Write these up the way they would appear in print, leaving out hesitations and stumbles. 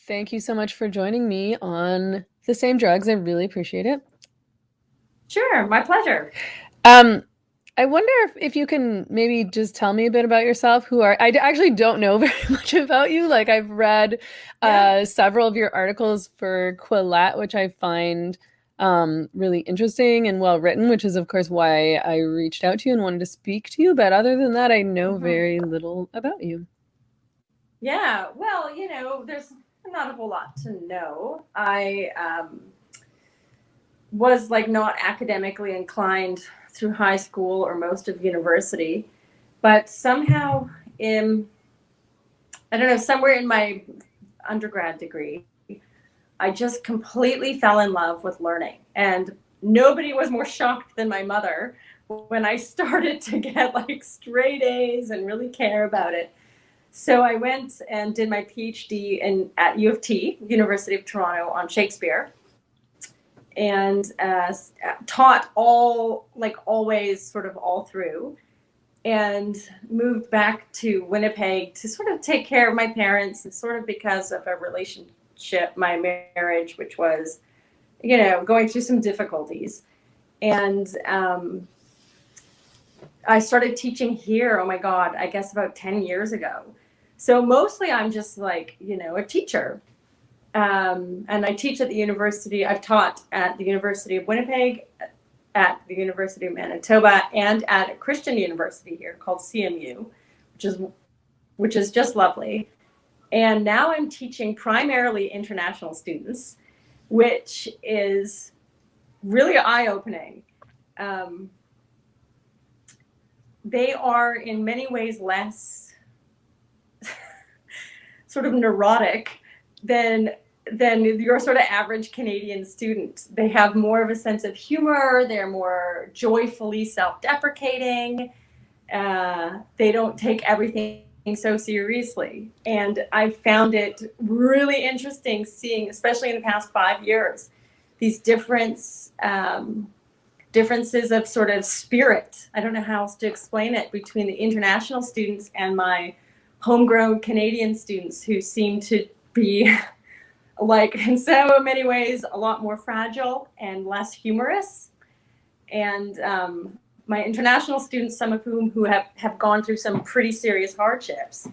Thank you so much for joining me on The Same Drugs. I really appreciate it. Sure, my pleasure. Um, I wonder if you can maybe just tell me a bit about yourself. Actually don't know very much about you. Like I've read Yeah. several of your articles for Quillette, which I find really interesting and well written, which is of course why I reached out to you and wanted to speak to you. But other than that, I know hmm very little about you. Yeah. Well, there's not a whole lot to know. I was like not academically inclined through high school or most of university, but somehow in I don't know, somewhere in my undergrad degree, I just completely fell in love with learning. And nobody was more shocked than my mother when I started to get like straight A's and really care about it. So I went and did my PhD at U of T, University of Toronto, on Shakespeare, and taught always, sort of all through, and moved back to Winnipeg to sort of take care of my parents, and sort of because of a relationship, my marriage, which was, going through some difficulties. And I started teaching here, oh my God, I guess about 10 years ago. So mostly I'm just like, a teacher. And I teach at the university. I've taught at the University of Winnipeg, at the University of Manitoba, and at a Christian university here called CMU, which is just lovely. And now I'm teaching primarily international students, which is really eye-opening. Um, they are in many ways less sort of neurotic than your sort of average Canadian student. They have more of a sense of humor. They're more joyfully self-deprecating. They don't take everything so seriously. And I found it really interesting seeing, especially in the past 5 years, these differences of sort of spirit. I don't know how else to explain it, between the international students and my homegrown Canadian students, who seem to be like in so many ways a lot more fragile and less humorous. And my international students, some of whom who have gone through some pretty serious hardships,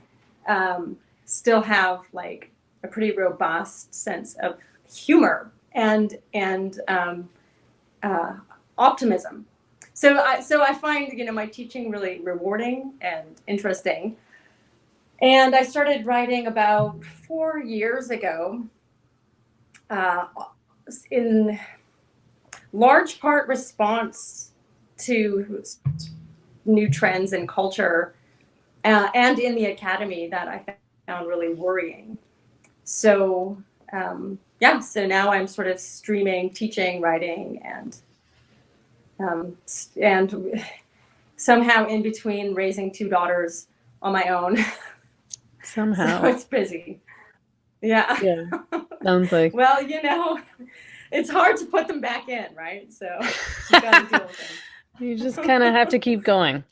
still have like a pretty robust sense of humor and optimism. So I find my teaching really rewarding and interesting. And I started writing about 4 years ago, uh, in large part response to new trends in culture, and in the academy, that I found really worrying. So so now I'm sort of streaming, teaching, writing, and somehow in between raising two daughters on my own. So Somehow. it's busy. Yeah. Yeah. Sounds like. Well, it's hard to put them back in, right? So you got to deal with You just them. kind of have to keep going.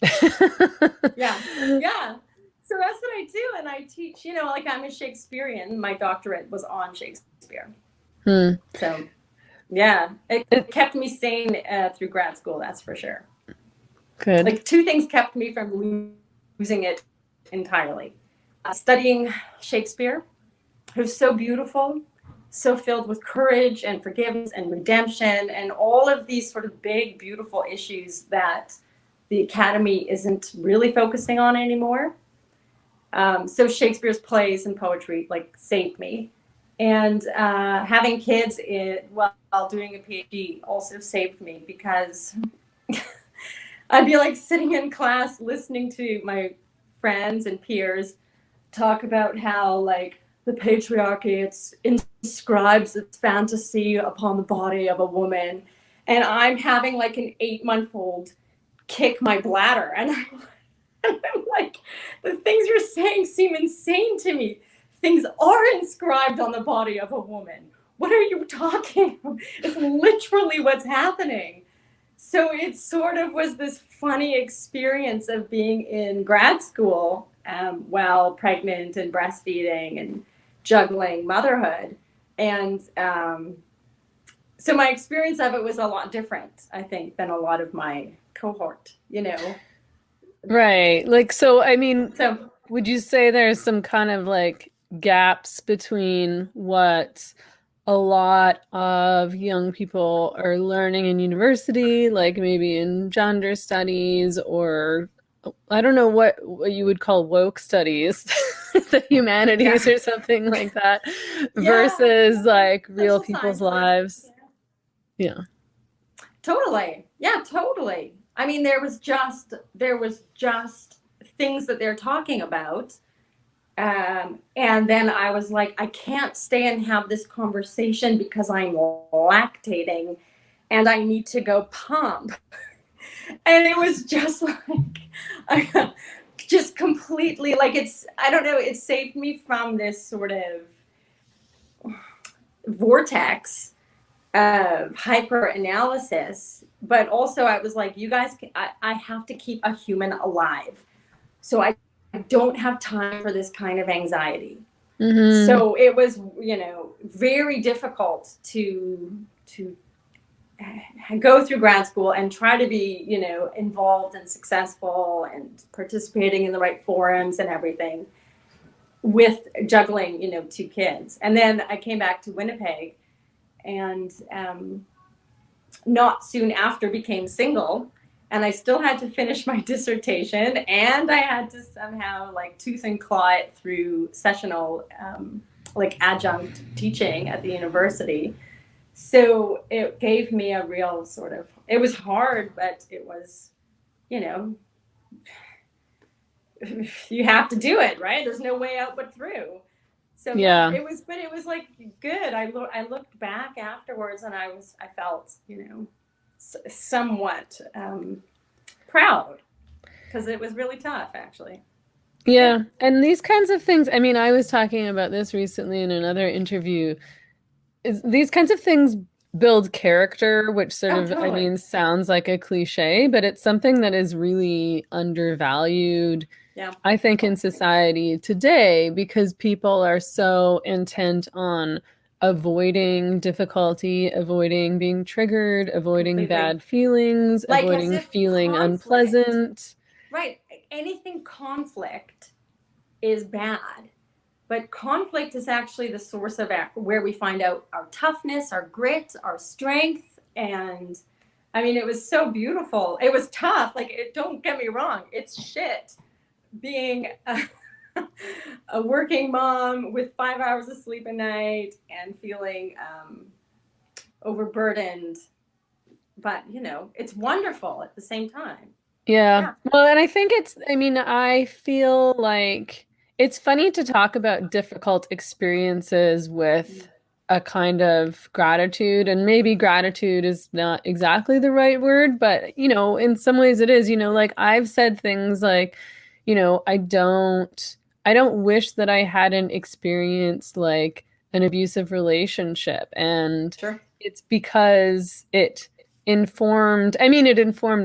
Yeah, yeah. So that's what I do, and I teach. Like I'm a Shakespearean. My doctorate was on Shakespeare. Hmm. So yeah, it kept me sane through grad school. That's for sure. Good. Like two things kept me from losing it entirely: studying Shakespeare, who's so beautiful, so filled with courage and forgiveness and redemption and all of these sort of big, beautiful issues that the Academy isn't really focusing on anymore. So Shakespeare's plays and poetry like saved me. And having kids while doing a PhD also saved me, because I'd be like sitting in class listening to my friends and peers talk about how like the patriarchy inscribes its fantasy upon the body of a woman, and I'm having like an 8-month-old kick my bladder, and I'm like, the things you're saying seem insane to me. Things are inscribed on the body of a woman. What are you talking about? It's literally what's happening. So it sort of was this funny experience of being in grad school while pregnant and breastfeeding, and juggling motherhood. And so my experience of it was a lot different, I think, than a lot of my cohort, you know. Right. Like, so, I mean, So would you say there's some kind of like gaps between what a lot of young people are learning in university, like maybe in gender studies, or I don't know what you would call woke studies, the humanities yeah, or something like that, yeah, versus like real social people's sciences. lives? Yeah. Totally. Yeah, totally. I mean, there was just things that they're talking about. And then I was like, I can't stay and have this conversation because I'm lactating and I need to go pump. And it was just like, just completely like I don't know, it saved me from this sort of vortex of hyper analysis. But also, I was like, you guys, I have to keep a human alive. So I don't have time for this kind of anxiety. Mm-hmm. So it was, you know, very difficult to go through grad school and try to be, you know, involved and successful and participating in the right forums and everything with juggling, you know, two kids. And then I came back to Winnipeg and not soon after became single, and I still had to finish my dissertation, and I had to somehow like tooth and claw it through sessional like adjunct teaching at the university. So it gave me a real sort of, it was hard, but it was, you know, you have to do it, right? There's no way out but through. So yeah, Yeah. but it was like good. I looked back afterwards and I felt, you know, somewhat proud because it was really tough actually. Yeah. Yeah. And these kinds of things, I mean, I was talking about this recently in another interview. These kinds of things build character, which sort Oh, of, I totally. mean, sounds like a cliche, but it's something that is really undervalued, Yeah. I think, in society today because people are so intent on avoiding difficulty, avoiding being triggered, avoiding Completely. bad feelings, Like as avoiding if feeling conflict, unpleasant. right? Anything conflict is bad. But conflict is actually the source of where we find out our toughness, our grit, our strength. And I mean, it was so beautiful. It was tough. Like, don't get me wrong, it's shit being a working mom with 5 hours of sleep a night and feeling overburdened. But, you know, it's wonderful at the same time. Yeah. Yeah. Well, and I think I mean, I feel like it's funny to talk about difficult experiences with a kind of gratitude, and maybe gratitude is not exactly the right word, but you know, in some ways it is, you know, like I've said things like, you know, I don't wish that I hadn't experienced like an abusive relationship, and Sure. it's because it informed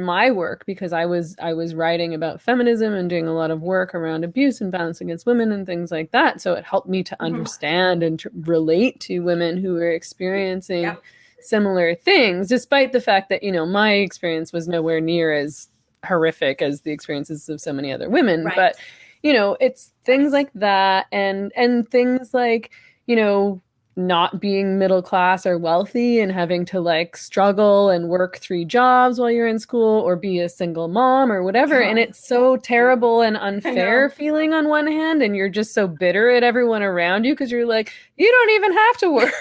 my work because I was writing about feminism and doing a lot of work around abuse and violence against women and things like that. So it helped me to Mm-hmm. understand and to relate to women who were experiencing Yep. similar things, despite the fact that, you know, my experience was nowhere near as horrific as the experiences of so many other women. Right. But, you know, it's things like that and things like, you know, not being middle class or wealthy and having to like struggle and work 3 jobs while you're in school or be a single mom or whatever. And God. it's so terrible and I unfair know. feeling on one hand. And you're just so bitter at everyone around you because you're like, you don't even have to work.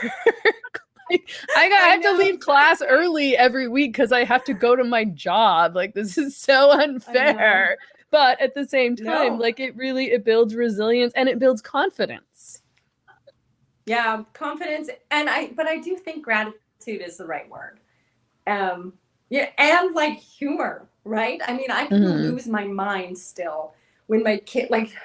Like, I have to know, leave class exactly. early every week because I have to go to my job. Like, this is so I know. unfair. But at the same time, No. like it builds resilience and it builds confidence. Yeah, confidence, but I do think gratitude is the right word. Yeah, and like humor, right? I mean, I can Mm-hmm. lose my mind still when my kid, like,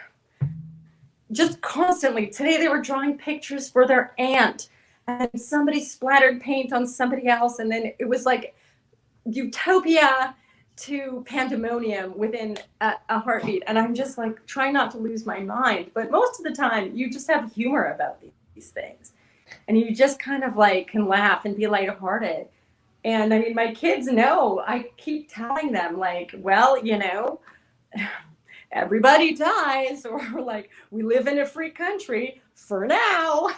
just constantly. Today they were drawing pictures for their aunt, and somebody splattered paint on somebody else, and then it was like utopia to pandemonium within a heartbeat, and I'm just like trying not to lose my mind. But most of the time, you just have humor about these things, and you just kind of like can laugh and be lighthearted. And I mean, my kids know. I keep telling them like, well, you know, everybody dies, or like we live in a free country for now.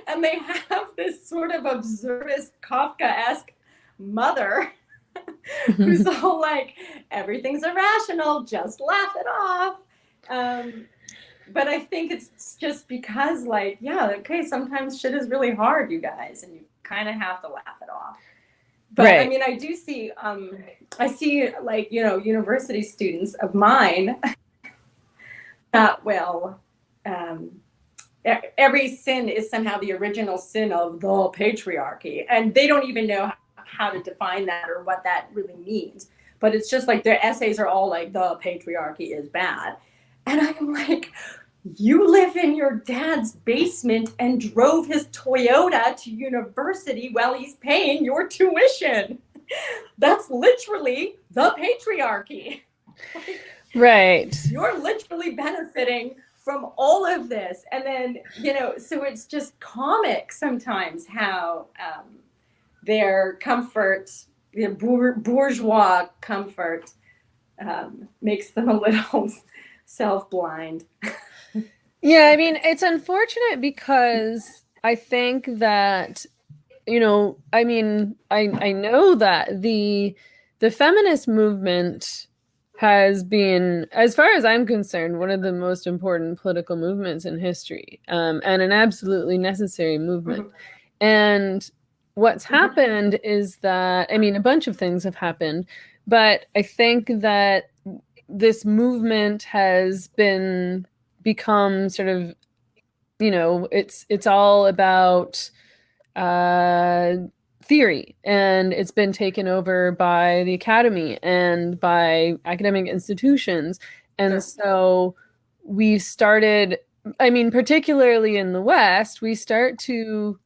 And they have this sort of absurdist Kafka-esque mother who's all like, everything's irrational, just laugh it off. But I think it's just because, like, yeah, okay, sometimes shit is really hard, you guys, and you kind of have to laugh it off. But right. I mean, I do see, I see, like, you know, university students of mine that will, every sin is somehow the original sin of the patriarchy, and they don't even know how to define that or what that really means. But it's just like their essays are all like, the patriarchy is bad. And I'm like, you live in your dad's basement and drove his Toyota to university while he's paying your tuition. That's literally the patriarchy. Like, right. You're literally benefiting from all of this. And then, you know, so it's just comic sometimes how their comfort, their bourgeois comfort makes them a little self-blind. Yeah, I mean, it's unfortunate because I think that, you know, I mean, I know that the feminist movement has been, as far as I'm concerned, one of the most important political movements in history, and an absolutely necessary movement. Mm-hmm. And what's happened is that, I mean, a bunch of things have happened, but I think that this movement has become sort of, you know, it's all about theory, and it's been taken over by the academy and by academic institutions. And sure. So we started, I mean, particularly in the West, we start to,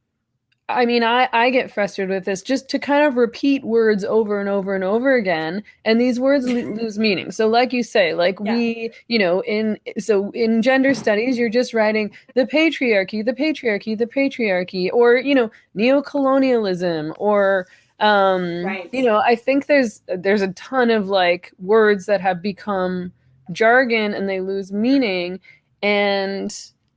I mean, I get frustrated with this, just to kind of repeat words over and over and over again, and these words lose meaning. So like you say, like, yeah. We, you know, in gender studies, you're just writing the patriarchy, the patriarchy, the patriarchy, or, you know, neocolonialism, or, right. You know, I think there's a ton of like words that have become jargon and they lose meaning, and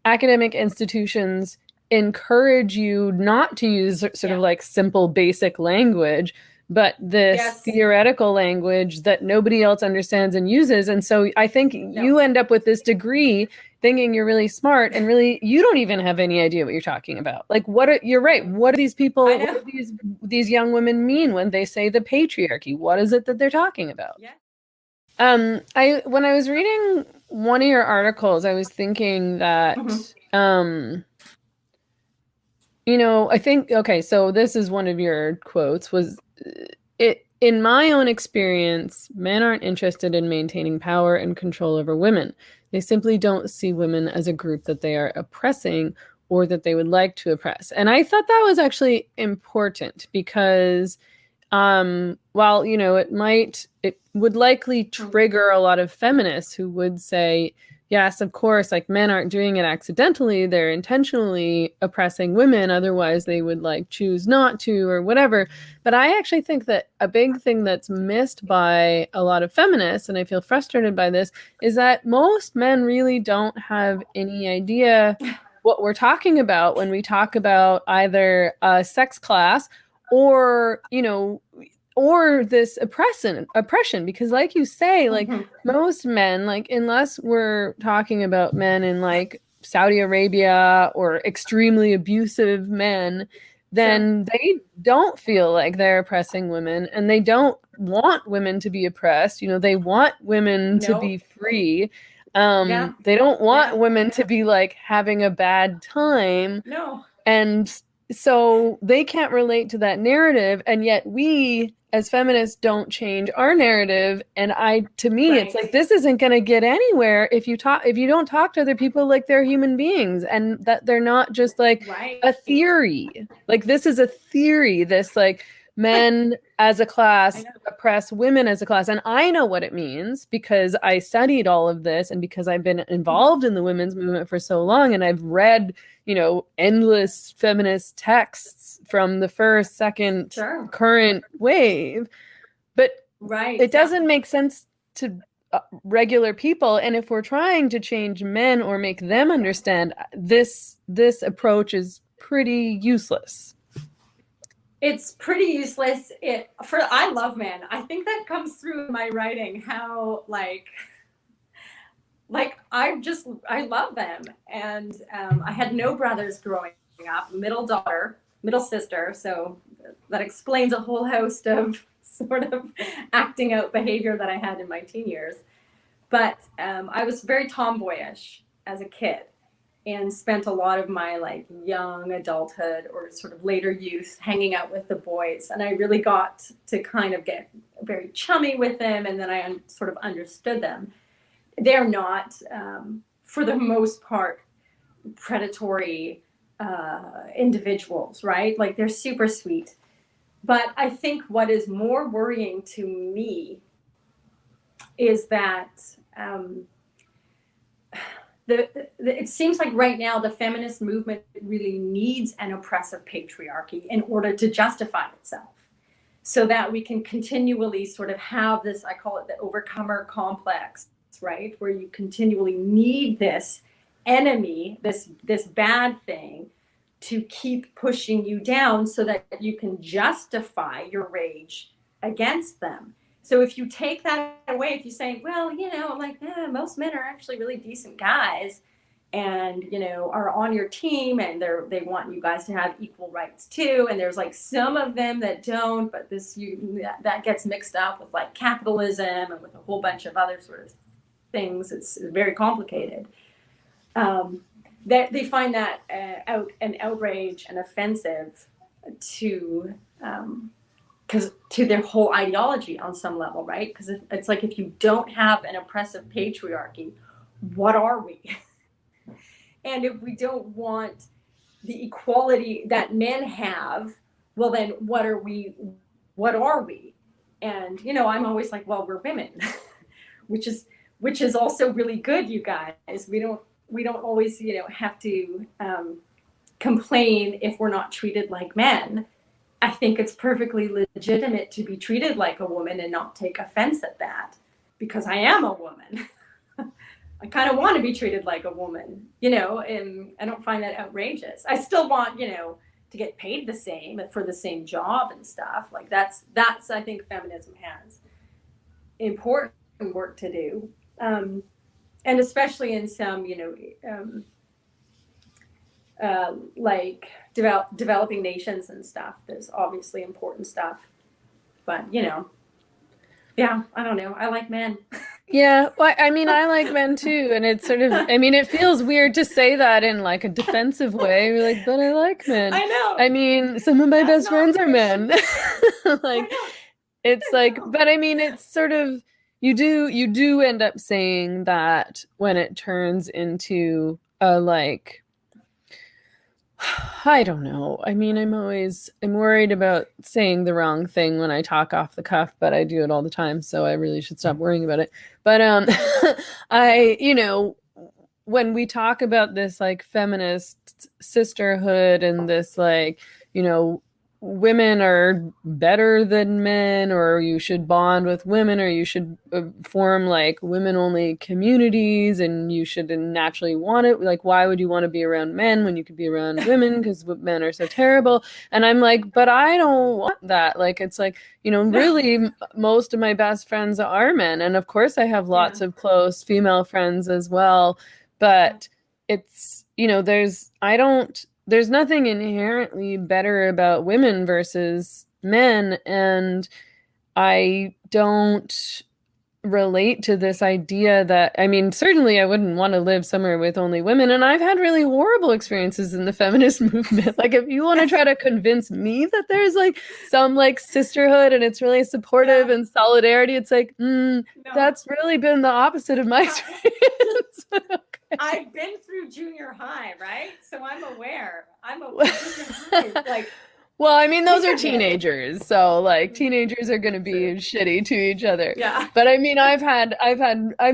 academic institutions encourage you not to use sort of like simple basic language, but this theoretical language that nobody else understands and uses. And so I think you end up with this degree thinking you're really smart, and really you don't even have any idea what you're talking about. Like, you're right. What do these people, what do these young women mean when they say the patriarchy? What is it that they're talking about? Yeah. When I was reading one of your articles, I was thinking that, you know, I think, okay, so this is one of your quotes, was it, in my own experience, men aren't interested in maintaining power and control over women. They simply don't see women as a group that they are oppressing or that they would like to oppress. And I thought that was actually important because while, you know, it would likely trigger a lot of feminists who would say, yes, of course, like, men aren't doing it accidentally. They're intentionally oppressing women. Otherwise, they would like choose not to or whatever. But I actually think that a big thing that's missed by a lot of feminists, and I feel frustrated by this, is that most men really don't have any idea what we're talking about when we talk about either a sex class or, you know, or this oppression, because like you say, like most men, like, unless we're talking about men in like Saudi Arabia or extremely abusive men, then they don't feel like they're oppressing women, and they don't want women to be oppressed. You know, they want women to be free. They don't want women to be like having a bad time. No. And so they can't relate to that narrative, and yet we as feminists don't change our narrative. And to me, it's like, this isn't going to get anywhere if you don't talk to other people like they're human beings, and that they're not just like a theory. Like, this is a theory, this like men as a I class know. oppress women as a class. And I know what it means because I studied all of this and because I've been involved in the women's movement for so long. And I've read, endless feminist texts from the first, second, Sure. current wave. But Right. it Yeah. doesn't make sense to regular people. And if we're trying to change men or make them understand, this approach is pretty useless. It's pretty useless. I love men. I think that comes through in my writing, how I love them. And I had no brothers growing up, middle daughter, middle sister. So that explains a whole host of sort of acting out behavior that I had in my teen years. But I was very tomboyish as a kid and spent a lot of my young adulthood or sort of later youth hanging out with the boys. And I really got to kind of get very chummy with them. And then I sort of understood them. They're not, for the most part, predatory individuals, right? Like they're super sweet. But I think what is more worrying to me is that it seems like right now the feminist movement really needs an oppressive patriarchy in order to justify itself, so that we can continually sort of have this, I call it the overcomer complex, right? Where you continually need this enemy, this bad thing, to keep pushing you down so that you can justify your rage against them. So if you take that away, if you say, well, most men are actually really decent guys and, are on your team and they want you guys to have equal rights too. And there's some of them that don't, but that gets mixed up with capitalism and with a whole bunch of other sort of things. It's very complicated. That they find that an outrage and offensive to their whole ideology on some level, right? Because it's like, if you don't have an oppressive patriarchy, what are we? And if we don't want the equality that men have, well, then what are we? What are we? And I'm always like, well, we're women, which is also really good, you guys. We don't always have to complain if we're not treated like men. I think it's perfectly legitimate to be treated like a woman and not take offense at that, because I am a woman. I kind of want to be treated like a woman, and I don't find that outrageous. I still want, to get paid the same for the same job and stuff. Like that's I think feminism has important work to do. And especially in some, developing nations and stuff, there's obviously important stuff. But, yeah, I don't know. I like men. Yeah, well, I mean, I like men too, and it's sort of, I mean, it feels weird to say that in a defensive way. You're like, but I like men. I know. I mean, some of my best friends are men. It's but I mean, it's sort of, you do end up saying that when it turns into a I don't know. I mean, I'm worried about saying the wrong thing when I talk off the cuff, but I do it all the time, so I really should stop worrying about it. But when we talk about this feminist sisterhood and this women are better than men, or you should bond with women, or you should form women only communities, and you should naturally want it. Why would you want to be around men when you could be around women, because men are so terrible? And I'm like, but I don't want that. It's really most of my best friends are men, and of course I have lots of close female friends as well, but it's there's nothing inherently better about women versus men. And I don't relate to this idea that, I mean, certainly I wouldn't want to live somewhere with only women. And I've had really horrible experiences in the feminist movement. If you want to try to convince me that there's some sisterhood and it's really supportive and solidarity, it's no. That's really been the opposite of my experience. Okay. I've been through junior high, right? So I'm aware. Well, I mean, those are Internet. teenagers, so like teenagers are going to be shitty to each other. Yeah. But I mean, I've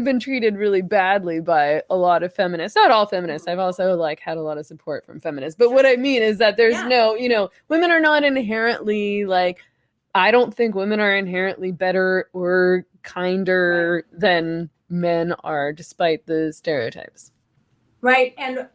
been treated really badly by a lot of feminists. Not all feminists. I've also like had a lot of support from feminists. But what I mean is that there's Yeah. no, women are not inherently like, I don't think women are inherently better or kinder than men are, despite the stereotypes. Right. And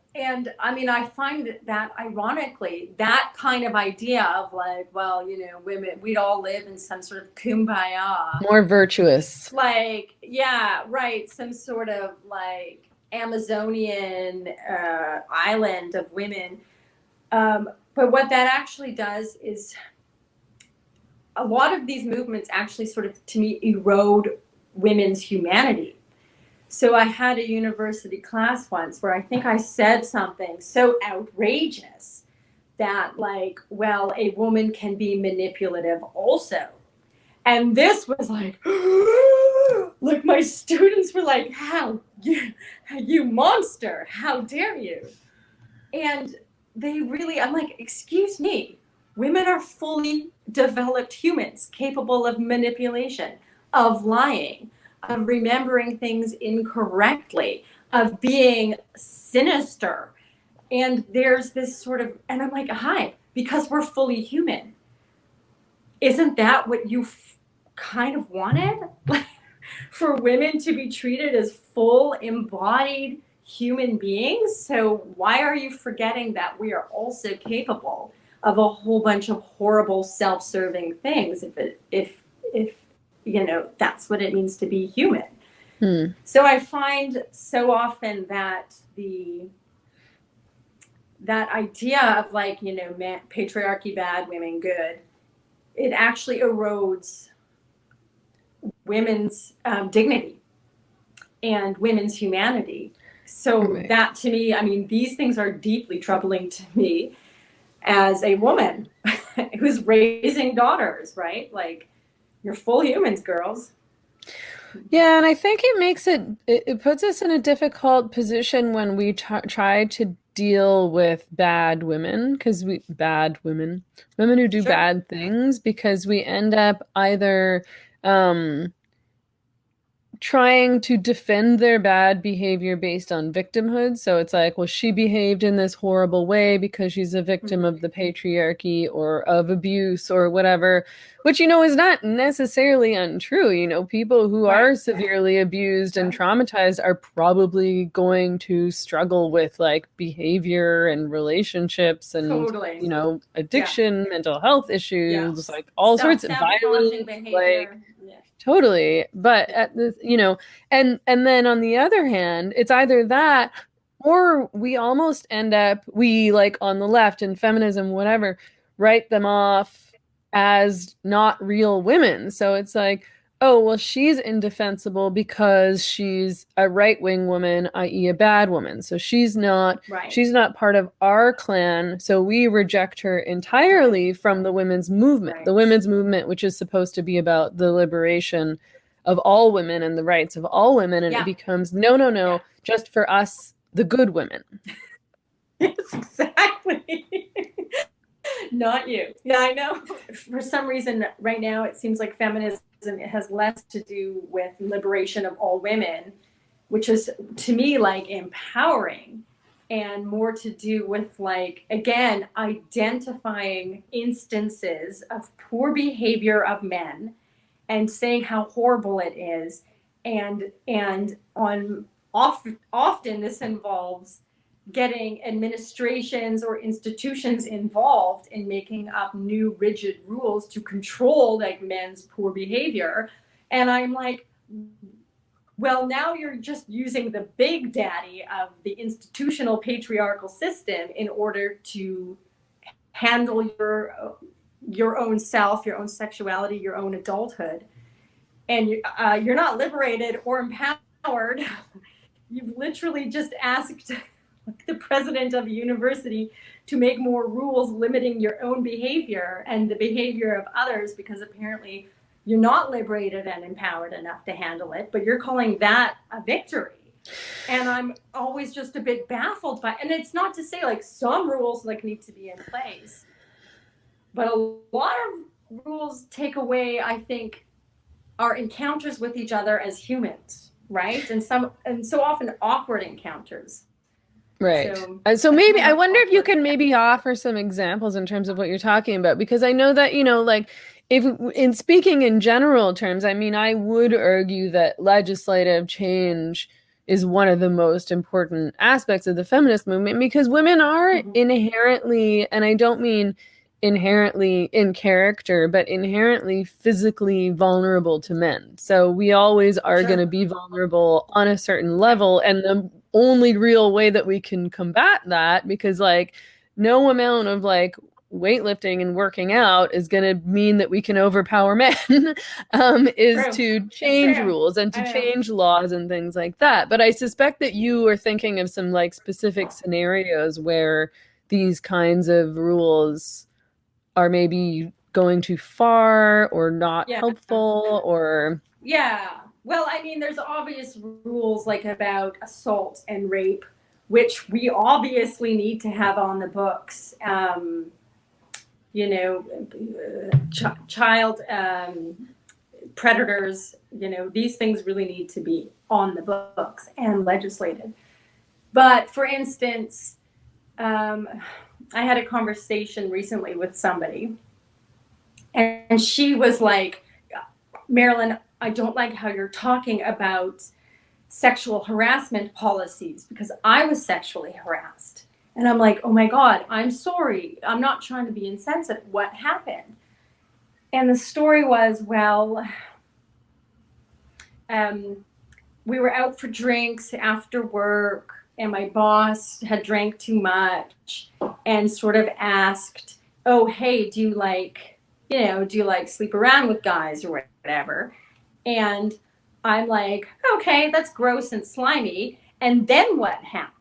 I mean, I find that ironically, that kind of idea of like, well, women, we'd all live in some sort of kumbaya, More virtuous. like, yeah, right, some sort of like Amazonian island of women. But what that actually does is a lot of these movements actually sort of, to me, erode women's humanity. So I had a university class once where I think I said something so outrageous that like, well, a woman can be manipulative also. And this was like, like my students were like, how you monster, how dare you? And they really, I'm like, excuse me, women are fully developed humans capable of manipulation, of lying, of remembering things incorrectly, of being sinister. And there's this sort of, and I'm like, hi, because we're fully human. Isn't that what you kind of wanted? For women to be treated as full embodied human beings? So why are you forgetting that we are also capable of a whole bunch of horrible self-serving things if that's what it means to be human? So I find so often that that idea of like, patriarchy bad, women good, it actually erodes women's dignity and women's humanity. So that, to me, I mean, these things are deeply troubling to me as a woman who's raising daughters, right? Like, you're full humans, girls. Yeah, and I think it puts us in a difficult position when we try to deal with women who do Sure. bad things, because we end up either trying to defend their bad behavior based on victimhood. So it's like, well, she behaved in this horrible way because she's a victim of the patriarchy or of abuse or whatever, which, is not necessarily untrue. People who are severely abused and traumatized are probably going to struggle with like behavior and relationships and, addiction, mental health issues, like all sorts of violence, behavior. Totally. But at the, and then on the other hand, it's either that or we almost end up, we like on the left in feminism, whatever, write them off as not real women. So it's like, oh, well, she's indefensible because she's a right-wing woman, i.e. a bad woman. So she's not part of our clan. So we reject her entirely from the women's movement. The women's movement, which is supposed to be about the liberation of all women and the rights of all women. And it becomes, no, just for us, the good women. Yes, exactly. Not you. Yeah, I know. For some reason, right now, it seems like feminism has less to do with liberation of all women, which is, to me, like empowering, and more to do with, like, again, identifying instances of poor behavior of men and saying how horrible it is. And often this involves getting administrations or institutions involved in making up new rigid rules to control like men's poor behavior. And I'm like, well, now you're just using the big daddy of the institutional patriarchal system in order to handle your own self, your own sexuality, your own adulthood. And you're not liberated or empowered. You've literally just asked the president of a university to make more rules limiting your own behavior and the behavior of others, because apparently you're not liberated and empowered enough to handle it, but you're calling that a victory. And I'm always just a bit baffled by, and it's not to say like some rules like need to be in place, But a lot of rules take away, I think, our encounters with each other as humans, right? And so often awkward encounters. Right. So So a few maybe I more wonder if you awkward can maybe encounters. offer some examples in terms of what you're talking about, because I know that, like if in speaking in general terms, I mean, I would argue that legislative change is one of the most important aspects of the feminist movement because women are Mm-hmm. inherently, and I don't mean inherently in character, but inherently physically vulnerable to men. So we always are going to Sure. be vulnerable on a certain Yeah. level. And the only real way that we can combat that, because like no amount of like weightlifting and working out is going to mean that we can overpower men, is True. to It's change true. rules and to I know. change laws and things like that. But I suspect that you are thinking of some like specific scenarios where these kinds of rules are maybe going too far or not Yeah. helpful or Yeah. Well, I mean, there's obvious rules like about assault and rape, which we obviously need to have on the books. You know, child predators, these things really need to be on the books and legislated. But for instance, I had a conversation recently with somebody, and she was like, Marilyn, I don't like how you're talking about sexual harassment policies because I was sexually harassed. And I'm like, oh my God, I'm sorry. I'm not trying to be insensitive. What happened? And the story was, well, we were out for drinks after work, and my boss had drank too much and sort of asked, oh, hey, do you like sleep around with guys or whatever? And I'm like, okay, that's gross and slimy. And then what happened?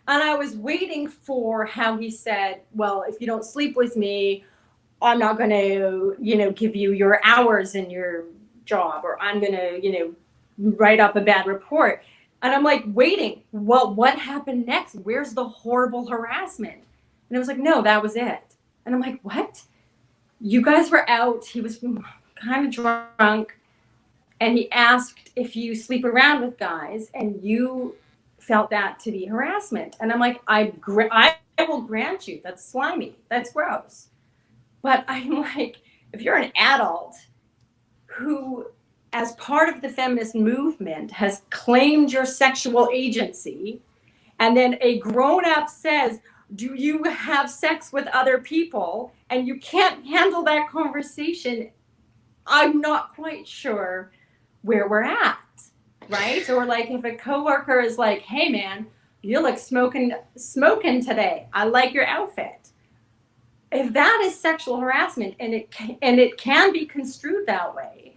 And I was waiting for how he said, well, if you don't sleep with me, I'm not going to, give you your hours in your job, or I'm going to, write up a bad report. And I'm like, waiting, well, what happened next? Where's the horrible harassment? And it was like, no, that was it. And I'm like, what? You guys were out. He was kind of drunk, and he asked if you sleep around with guys, and you felt that to be harassment. And I'm like, I will grant you that's slimy, that's gross. But I'm like, if you're an adult who, as part of the feminist movement, has claimed your sexual agency, and then a grown up says, do you have sex with other people? And you can't handle that conversation, I'm not quite sure where we're at, right? Or like if a coworker is like, hey man, you look smoking today. I like your outfit. If that is sexual harassment, and it can be construed that way,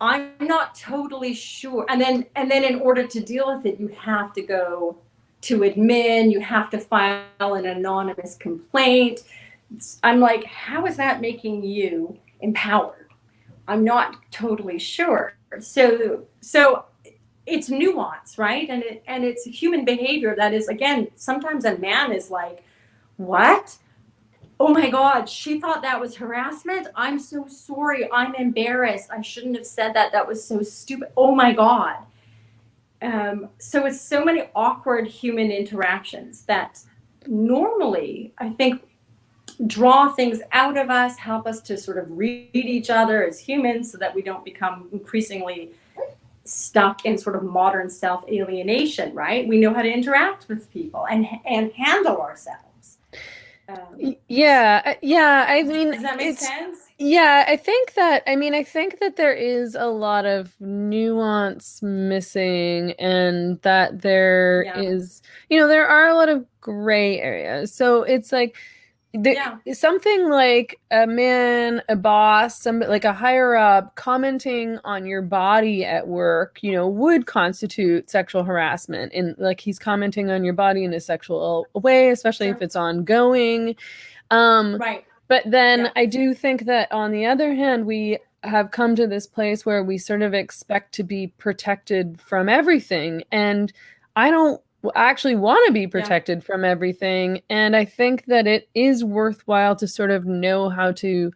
I'm not totally sure. And then in order to deal with it, you have to go to admin, you have to file an anonymous complaint. I'm like, how is that making you empowered? I'm not totally sure. So it's nuance, right? And it's human behavior that is, again, sometimes a man is like, what? Oh my God, she thought that was harassment. I'm so sorry. I'm embarrassed. I shouldn't have said that. That was so stupid. Oh my God. So it's so many awkward human interactions that normally, I think, draw things out of us, help us to sort of read each other as humans so that we don't become increasingly stuck in sort of modern self-alienation, right? We know how to interact with people and handle ourselves. Yeah, I mean, Does that make it's sense? yeah, I think that there is a lot of nuance missing and that there Yeah. is, there are a lot of gray areas. So it's like Yeah. something like a man, a boss, some like a higher up commenting on your body at work, would constitute sexual harassment. And like he's commenting on your body in a sexual way, especially if Sure. it's ongoing. Um, Right. but then Yeah. I do think that on the other hand, we have come to this place where we sort of expect to be protected from everything. And I don't actually want to be Yeah. protected from everything. And I think that it is worthwhile to sort of know how to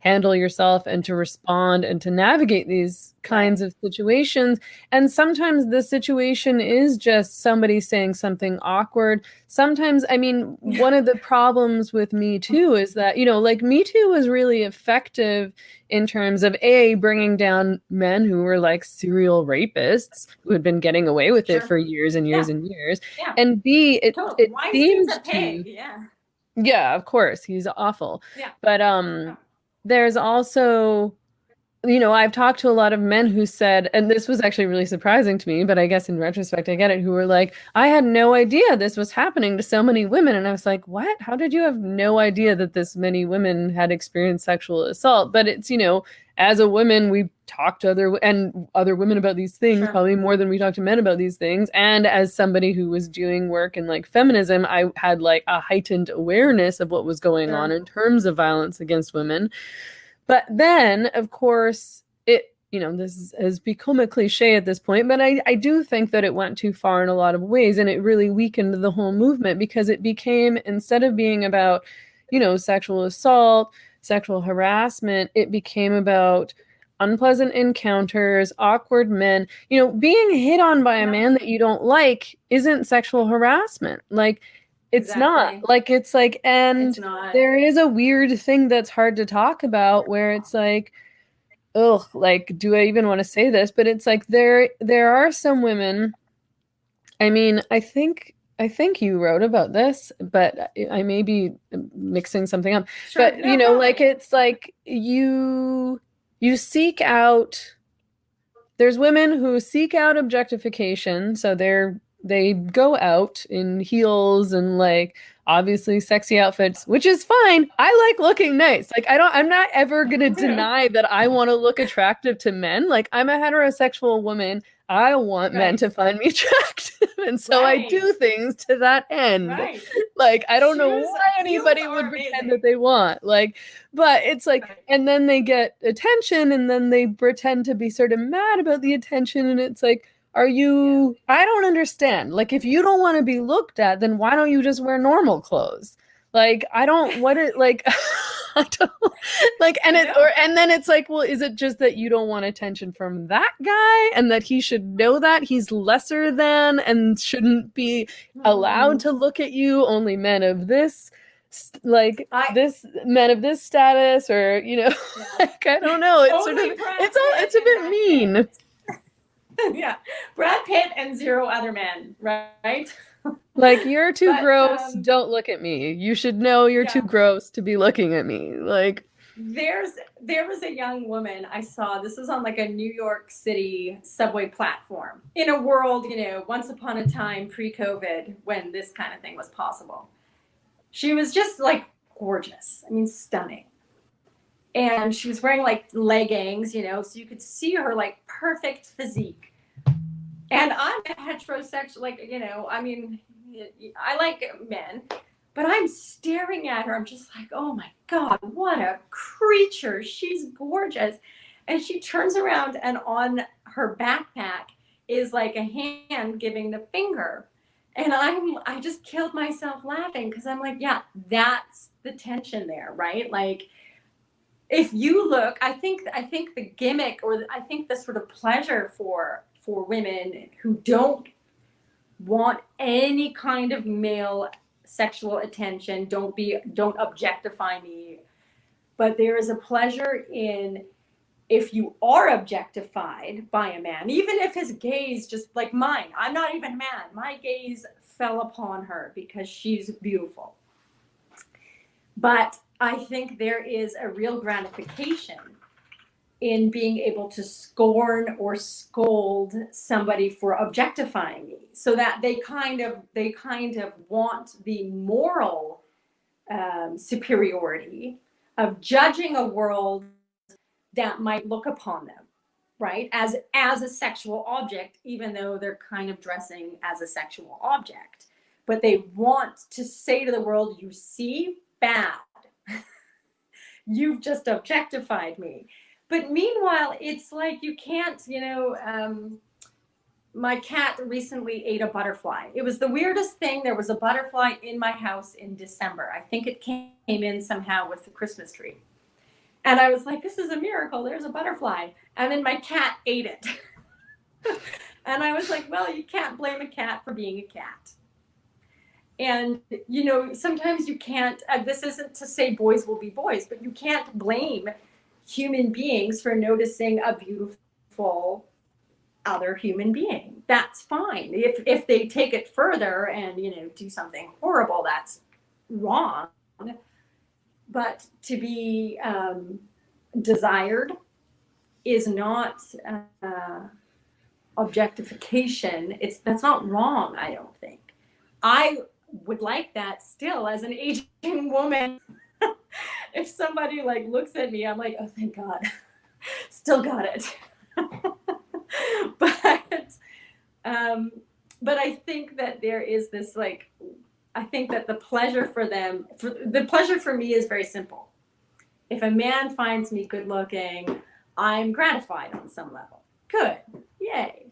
handle yourself and to respond and to navigate these Right. kinds of situations. And sometimes the situation is just somebody saying something awkward. Sometimes, I mean, one of the problems with Me Too is that, like Me Too was really effective in terms of A, bringing down men who were like serial rapists who had been getting away with it Sure. for years and years Yeah. and years. Yeah. And B, it Totally. it Weinstein's seemed a to, pig. Yeah. yeah, of course, he's awful. Yeah. But Yeah. there's also, I've talked to a lot of men who said, and this was actually really surprising to me, but I guess in retrospect, I get it, who were like, I had no idea this was happening to so many women. And I was like, what? How did you have no idea that this many women had experienced sexual assault? But it's, as a woman, we talk to other women about these things, Sure. probably more than we talk to men about these things. And as somebody who was doing work in like feminism, I had like a heightened awareness of what was going on Sure. in terms of violence against women. But then, of course, has become a cliche at this point, but I do think that it went too far in a lot of ways, and it really weakened the whole movement because it became, instead of being about, sexual assault, sexual harassment, it became about unpleasant encounters, awkward men. Being hit on by a Yeah. man that you don't like isn't sexual harassment. Like, it's not. Exactly. Like, it's like, It's and not. there is a weird thing that's hard to talk about where it's like, ugh, like, do I even want to say this? But it's like there are some women. I mean, I think you wrote about this, but I may be mixing something up. Sure. But No, like totally. it's like you seek out there's women who seek out objectification, so they go out in heels and like obviously sexy outfits, which is fine. I like looking nice. Like I'm not ever gonna deny that I want to look attractive to men. Like I'm a heterosexual woman. I want men Right. to find me attractive. And so I Right. do things to that end. Right. Like I don't know Shoes. why Heels anybody would are pretend that amazing. they want. Like, but it's like, Right. and then they get attention and then they pretend to be sort of mad about the attention. And it's like, Yeah. I don't understand. Like, if you don't want to be looked at, then why don't you just wear normal clothes? Like, I don't, what it, like, I don't, like, No. and then it's like, well, is it just that you don't want attention from that guy and that he should know that he's lesser than and shouldn't be allowed Hmm. to look at you? Only men of this like I. this men of this status, or Yeah. like I don't know, it's sort of Only Brad it's Pitt a and bit Brad mean. Pitt. Yeah. Brad Pitt and zero other men. Right. Like, you're too But gross, don't look at me. You should know you're too yeah. gross to be looking at me. Like, There was a young woman I saw. This was on like a New York City subway platform in a world, once upon a time pre-COVID when this kind of thing was possible. She was just like gorgeous. I mean, stunning. And she was wearing like leggings, so you could see her like perfect physique. And I'm a heterosexual, like, I mean, I like men, but I'm staring at her. I'm just like, oh my God, what a creature. She's gorgeous. And she turns around, and on her backpack is like a hand giving the finger. And I just killed myself laughing because I'm like, yeah, that's the tension there, right? Like, if you look, I think the gimmick, or I think the sort of pleasure for women who don't want any kind of male sexual attention, don't objectify me, but there is a pleasure in, if you are objectified by a man, even if his gaze, just like mine, I'm not even a man, my gaze fell upon her because she's beautiful. But I think there is a real gratification in being able to scorn or scold somebody for objectifying me, so that they kind of want the moral superiority of judging a world that might look upon them, right, as a sexual object, even though they're kind of dressing as a sexual object. But they want to say to the world, you see, bad. You've just objectified me. But meanwhile, it's like you can't, my cat recently ate a butterfly. It was the weirdest thing. There was a butterfly in my house in December. I think it came in somehow with the Christmas tree. And I was like, this is a miracle. There's a butterfly. And then my cat ate it. And I was like, well, you can't blame a cat for being a cat. And, you know, sometimes you can't, this isn't to say boys will be boys, but you can't blame human beings for noticing a beautiful other human being. That's fine. If they take it further and, you know, do something horrible, that's wrong. But to be desired is not objectification. That's not wrong, I don't think. I would like that still as an aging woman. If somebody like looks at me, I'm like, oh, thank God, still got it. But I think that there is this like, I think that the pleasure for them, the pleasure for me is very simple. If a man finds me good looking, I'm gratified on some level. Good, yay.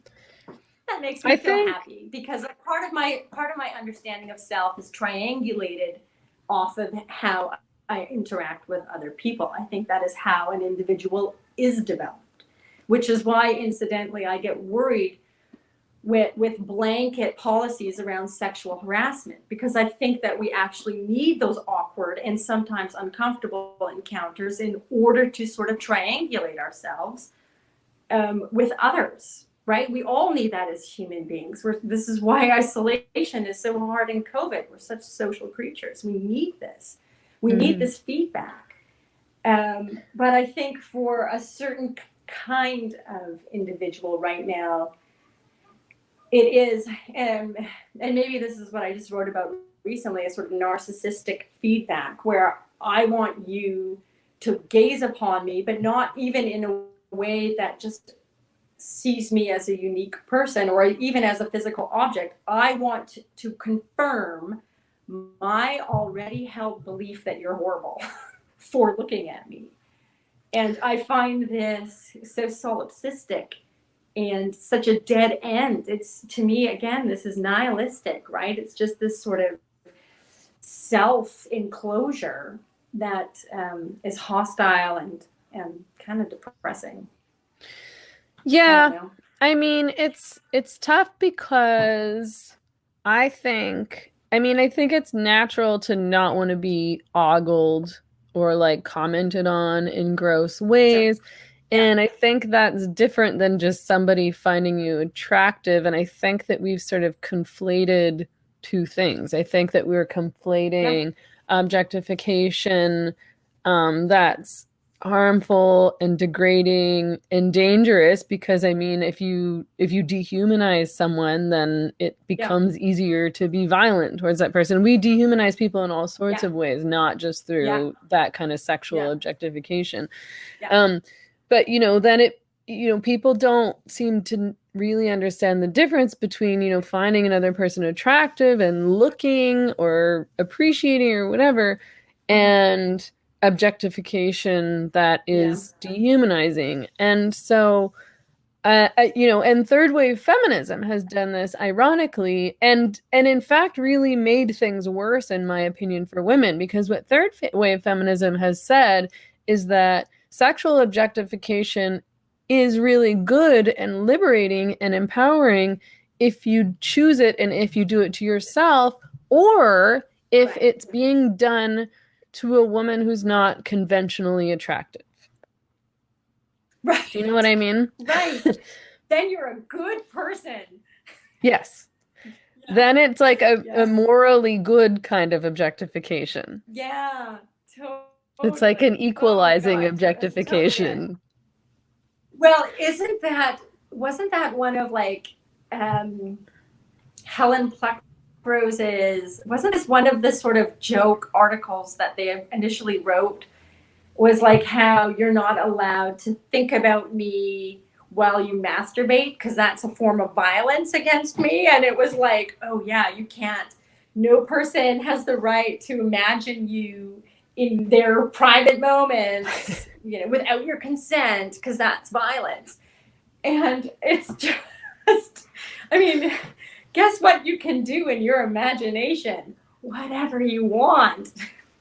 That makes me feel happy because part of my understanding of self is triangulated off of how I interact with other people. I think that is how an individual is developed, which is why, incidentally, I get worried with blanket policies around sexual harassment, because I think that we actually need those awkward and sometimes uncomfortable encounters in order to sort of triangulate ourselves with others. Right? We all need that as human beings. This is why isolation is so hard in COVID. We're such social creatures. We need this. We need this feedback. But I think for a certain kind of individual right now, it is, and maybe this is what I just wrote about recently, a sort of narcissistic feedback where I want you to gaze upon me, but not even in a way that just sees me as a unique person or even as a physical object. I want to confirm my already held belief that you're horrible for looking at me. And I find this so solipsistic and such a dead end. It's, to me, again, this is nihilistic, right? It's just this sort of self-enclosure that is hostile and kind of depressing. Yeah, I mean, it's tough because I think it's natural to not want to be ogled or like commented on in gross ways. Sure. Yeah. And I think that's different than just somebody finding you attractive. And I think that we've sort of conflated two things. I think that we're conflating objectification, that's harmful and degrading and dangerous, because I mean, if you dehumanize someone, then it becomes easier to be violent towards that person. We dehumanize people in all sorts of ways, not just through that kind of sexual objectification. But you know, then it, you know, people don't seem to really understand the difference between, you know, finding another person attractive and looking or appreciating or whatever, and objectification that is dehumanizing. And so, you know, and third wave feminism has done this ironically, and in fact really made things worse, in my opinion, for women, because what third wave feminism has said is that sexual objectification is really good and liberating and empowering if you choose it and if you do it to yourself, or if it's being done to a woman who's not conventionally attractive. Right. Do you know what I mean? Right. Then you're a good person. Yes. Yeah. Then it's like a morally good kind of objectification. Yeah. Totally. It's like an equalizing objectification. Well, wasn't that one of like Helen Pluckrose's, wasn't this one of the sort of joke articles that they initially wrote, was like how you're not allowed to think about me while you masturbate because that's a form of violence against me? And it was like, oh yeah, you can't. No person has the right to imagine you in their private moments, you know, without your consent, because that's violence. And it's just, just, I mean, guess what you can do in your imagination? Whatever you want,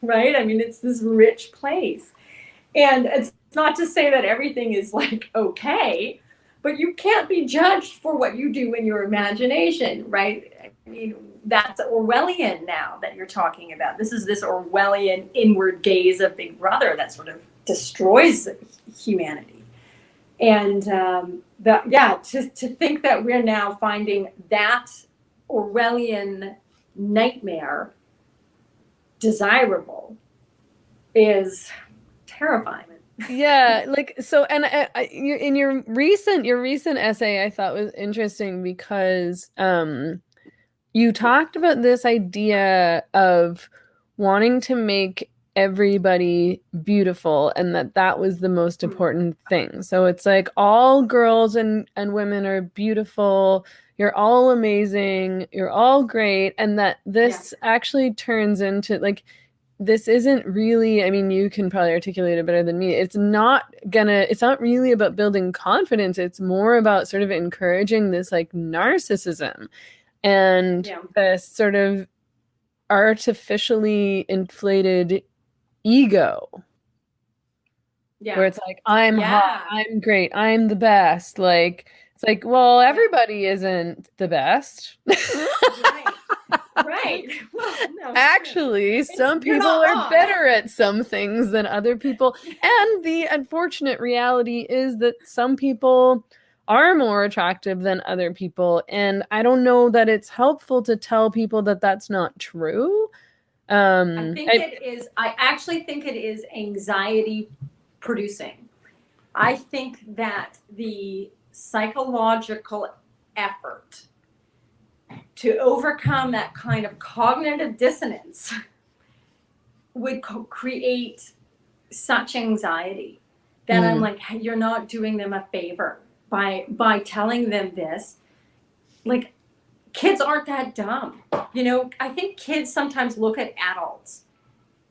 right? I mean, it's this rich place. And it's not to say that everything is like okay, but you can't be judged for what you do in your imagination, right? I mean, that's Orwellian now that you're talking about. This is this Orwellian inward gaze of Big Brother that sort of destroys humanity. And to think that we're now finding that Orwellian nightmare desirable is terrifying. Yeah, like so, and in your recent essay, I thought was interesting because you talked about this idea of wanting to make everybody beautiful and that was the most important thing. So it's like all girls and women are beautiful, you're all amazing, you're all great, and that this actually turns into like this isn't really, I mean, you can probably articulate it better than me. It's not really about building confidence. It's more about sort of encouraging this like narcissism and this sort of artificially inflated ego. Yeah. Where it's like, I'm hot, I'm great, I'm the best. Like, it's like, well, everybody isn't the best. Right. Well, no, actually, some people are better at some things than other people. And the unfortunate reality is that some people are more attractive than other people. And I don't know that it's helpful to tell people that that's not true. I actually think it is anxiety producing. I think that the psychological effort to overcome that kind of cognitive dissonance would create such anxiety that I'm like, hey, you're not doing them a favor by telling them this. Like, kids aren't that dumb. You know, I think kids sometimes look at adults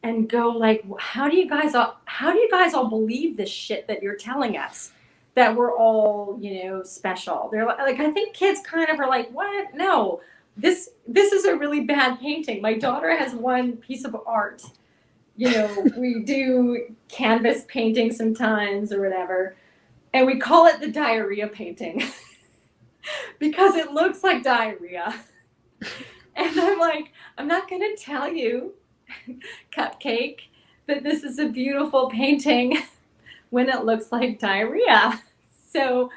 and go like, how do you guys all believe this shit that you're telling us? That we're all, you know, special. They're like, I think kids kind of are like, what? No, this is a really bad painting. My daughter has one piece of art. You know, we do canvas painting sometimes or whatever, and we call it the diarrhea painting because it looks like diarrhea. And I'm like, I'm not going to tell you, Cupcake, that this is a beautiful painting when it looks like diarrhea. So,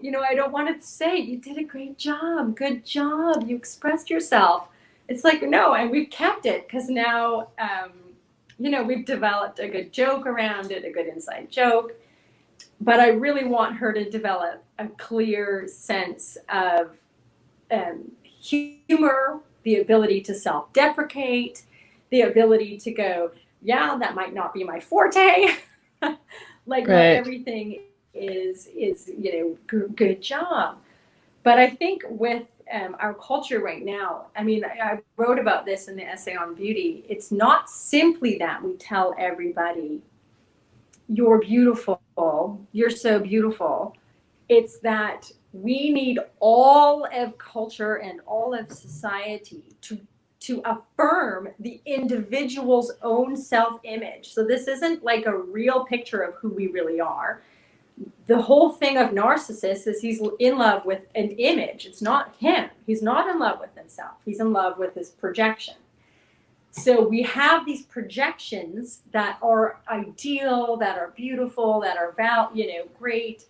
you know, I don't want to say you did a great job, good job, you expressed yourself. It's like, no, and we've kept it because now, you know, we've developed a good joke around it, a good inside joke. But I really want her to develop a clear sense of humor, the ability to self-deprecate, the ability to go, yeah, that might not be my forte. Like, not everything is you know, good job. But I think with our culture right now, I mean, I wrote about this in the essay on beauty. It's not simply that we tell everybody, you're beautiful, you're so beautiful. It's that we need all of culture and all of society to affirm the individual's own self-image. So this isn't like a real picture of who we really are. The whole thing of narcissist is he's in love with an image. It's not him. He's not in love with himself. He's in love with his projection. So we have these projections that are ideal, that are beautiful, that are great.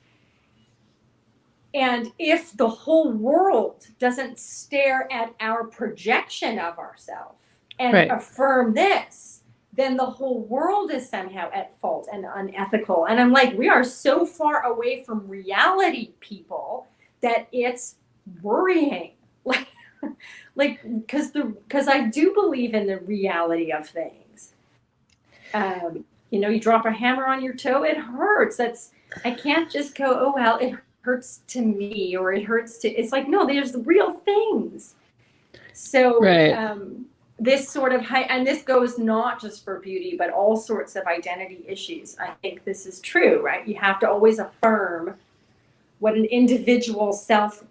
And if the whole world doesn't stare at our projection of ourselves and affirm this, then the whole world is somehow at fault and unethical. And I'm like, we are so far away from reality, people, that it's worrying. Because I do believe in the reality of things. You know, you drop a hammer on your toe, it hurts. I can't just go, oh, well, it hurts to me, or it hurts to, it's like, no, there's the real things. So this sort of and this goes not just for beauty, but all sorts of identity issues. I think this is true, right? You have to always affirm what an individual self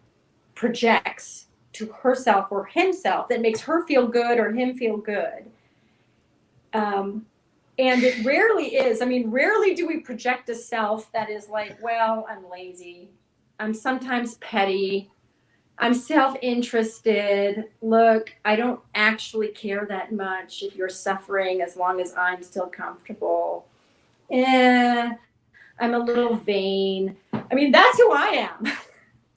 projects to herself or himself that makes her feel good or him feel good. And it rarely is. I mean, rarely do we project a self that is like, well, I'm lazy. I'm sometimes petty. I'm self-interested. Look, I don't actually care that much if you're suffering as long as I'm still comfortable. I'm a little vain. I mean, that's who I am.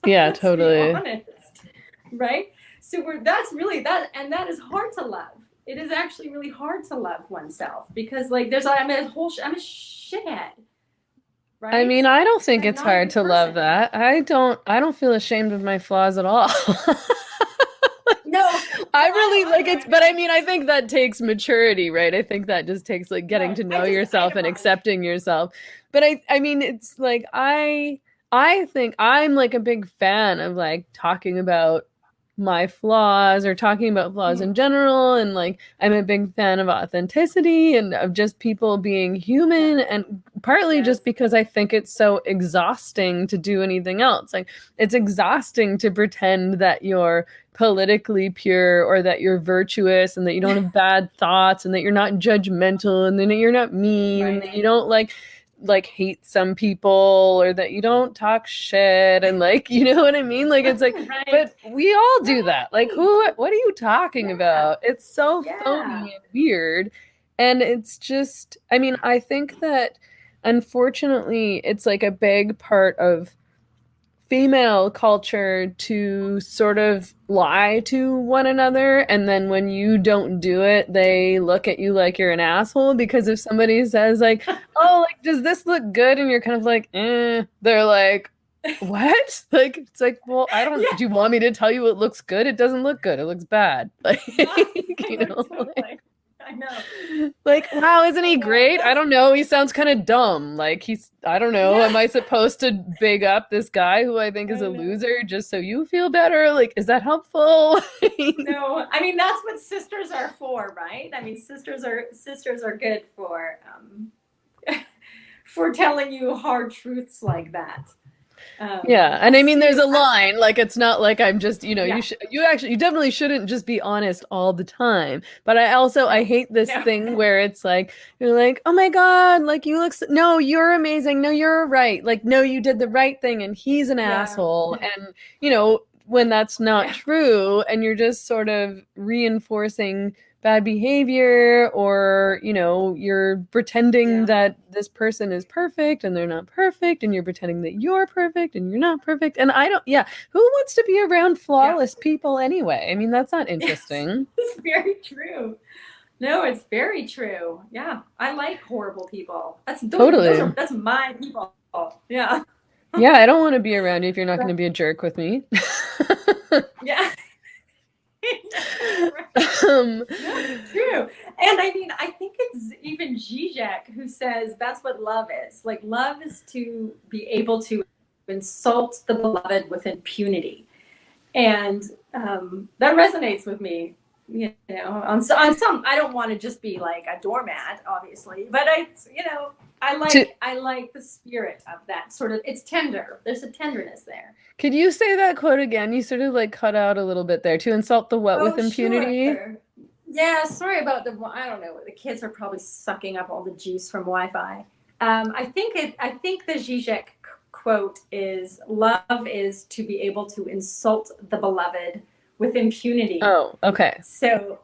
Yeah, Let's be totally. honest, right? So that's really that, and that is hard to love. It is actually really hard to love oneself because, like, I'm a shithead, I right? mean, I don't think I'm it's not a hard good to love person. that. I don't feel ashamed of my flaws at all. No, I no, I really don't like either. it's, but I mean, I think that takes maturity, right? I think that just takes like getting Right. to I know just yourself and itemize. accepting yourself. But I mean, it's like I think I'm like a big fan of like talking about my flaws or talking about flaws in Mm, general, and like I'm a big fan of authenticity and of just people being yeah. human, and partly Yes. just because I think it's so exhausting to do anything else. Like it's exhausting to pretend that you're politically pure or that you're virtuous and that you don't have bad thoughts and that you're not judgmental and that you're not mean and that you Right. don't like hate some people or that you don't talk shit and like you know what I mean, like it's like, Right. but we all do that. Like Right. what are you talking Yeah. about? It's so Yeah. phony and weird. And it's just, I mean, I think that unfortunately it's like a big part of female culture to sort of lie to one another, and then when you don't do it they look at you like you're an asshole, because if somebody says like, oh, like does this look good, and you're kind of like they're like, what? Like it's like, well, I don't, Yeah. do you want me to tell you it looks good? It doesn't look good, it looks bad. Like I you know, know, totally. I know. like, wow, isn't I he know. great? I That's don't know. He sounds kind of dumb. Like he's, I don't know. yeah. Am I supposed to big up this guy who I think is I a know. loser just so you feel better? Like, is that helpful? No, I mean that's what sisters are for, right? I mean sisters are good for telling you hard truths like that. Yeah, and I mean, there's Sue, a line. Like, it's not like I'm just, yeah, you definitely shouldn't just be honest all the time. But I no, hate this no, thing where it's like, you're like, oh my God, like you look, no, you're amazing. No, you're right. Like, no, you did the right thing and he's an yeah, asshole. And, when that's not yeah, true and you're just sort of reinforcing bad behavior, or you're pretending yeah, that this person is perfect and they're not perfect, and you're pretending that you're perfect and you're not perfect, and I don't, yeah, who wants to be around yeah. flawless people anyway? I mean, that's not Yes, interesting. it's very true. No, it's very true. Yeah, I like horrible people. Totally. That's my people. Yeah, Yeah, I don't want to be around you if you're not going to but be a jerk with me. yeah, yeah, right. um, No, it's true. And I mean, I think it's even Zizek who says that's what love is. Like, love is to be able to insult the beloved with impunity. And that resonates with me. On some, I don't want to just be like a doormat, obviously, but to, I like the spirit of that sort of. It's tender. There's a tenderness there. could you say that quote again? You sort of like cut out a little bit there. To insult the what with Oh, sure. impunity? Yeah, sorry about I don't know. The kids are probably sucking up all the juice from Wi-Fi. I think the Zizek quote is, "Love is to be able to insult the beloved with impunity." Oh, okay. So,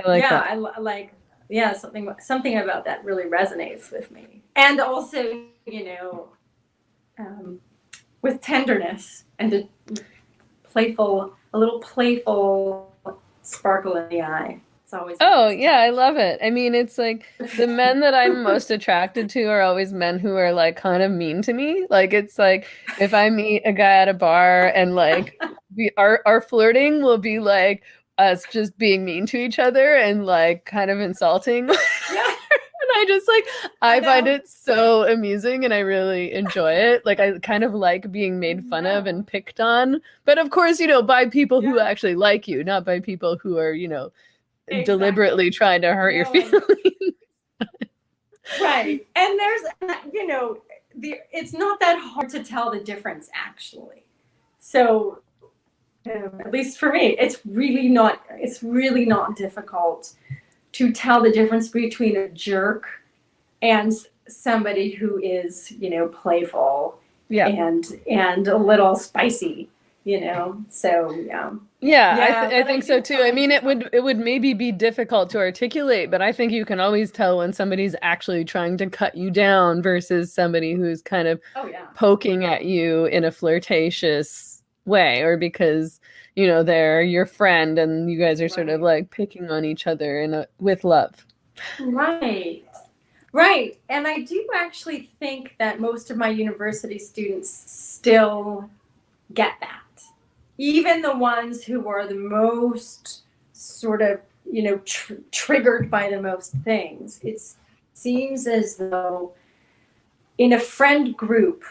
I like yeah, that. like, yeah, something about that really resonates with me, and also, um, with tenderness and a little playful sparkle in the eye. It's always a Oh, nice yeah, I touch. love it. I mean, it's like the men that I'm most attracted to are always men who are like kind of mean to me. Like it's like if I meet a guy at a bar and like our flirting will be like us just being mean to each other and like kind of insulting. Yeah, And I just like, I I find know. it so amusing and I really enjoy it. Like I kind of like being I made fun of and know. picked on, but of course, by people who Yeah, actually like you, not by people who are, exactly. deliberately trying to hurt your No, and feelings. right. And there's, it's not that hard to tell the difference, actually. So at least for me, it's really not difficult to tell the difference between a jerk and somebody who is, playful Yeah. and a little spicy, So Yeah, I but I think so do too. I find mean, it would maybe be difficult to articulate, but I think you can always tell when somebody's actually trying to cut you down versus somebody who's kind of oh yeah, poking at you in a flirtatious way, or because, they're your friend and you guys are sort of right, like picking on each other with love. right. Right. And I do actually think that most of my university students still get that. Even the ones who are the most sort of, triggered by the most things. It seems as though in a friend group,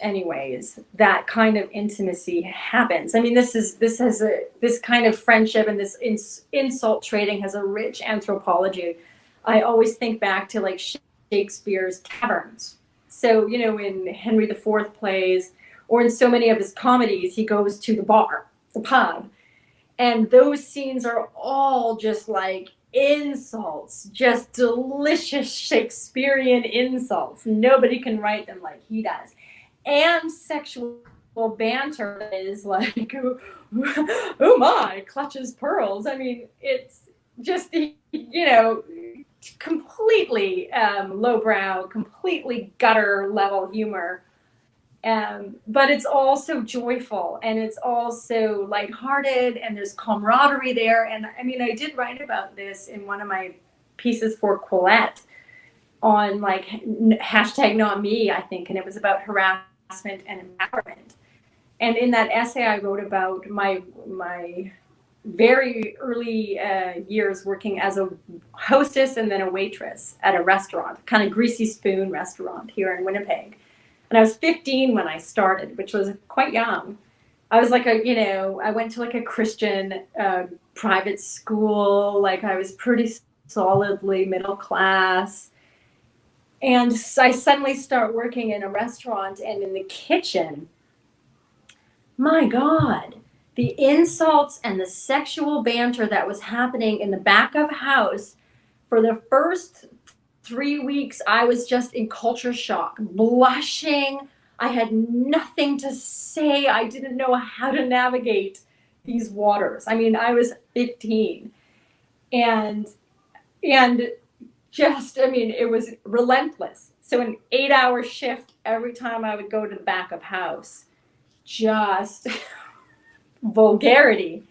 anyways, that kind of intimacy happens. I mean, this kind of friendship and this insult trading has a rich anthropology. I always think back to like Shakespeare's taverns. So, in Henry IV plays, or in so many of his comedies, he goes to the bar, the pub, and those scenes are all just like insults, just delicious Shakespearean insults. Nobody can write them like he does. And sexual banter is like, oh my, clutches pearls. I mean, it's just, completely lowbrow, completely gutter level humor. But it's also joyful and it's also lighthearted and there's camaraderie there. And I mean, I did write about this in one of my pieces for Quillette on like hashtag not me, I think, and it was about harassment and empowerment. And in that essay, I wrote about my very early years working as a hostess and then a waitress at a restaurant, kind of greasy spoon restaurant here in Winnipeg. And I was 15 when I started, which was quite young. I was like I went to like a Christian private school. Like I was pretty solidly middle class. And I suddenly start working in a restaurant and in the kitchen. My God, the insults and the sexual banter that was happening in the back of house for the first 3 weeks, I was just in culture shock, blushing. I had nothing to say. I didn't know how to navigate these waters. I mean, I was 15. And just, I mean, it was relentless. So an 8-hour shift every time I would go to the back of house, just vulgarity.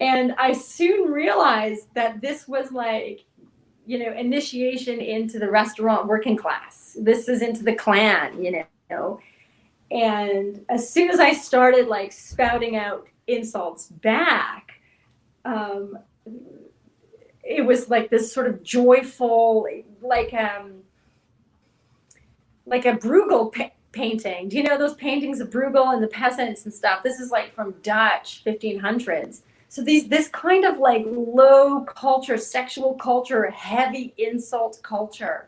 And I soon realized that this was like, initiation into the restaurant working class. This is into the clan, And as soon as I started like spouting out insults back, it was like this sort of joyful, like a Bruegel painting. Do you know those paintings of Bruegel and the peasants and stuff? This is like from Dutch 1500s. So this kind of like low culture, sexual culture, heavy insult culture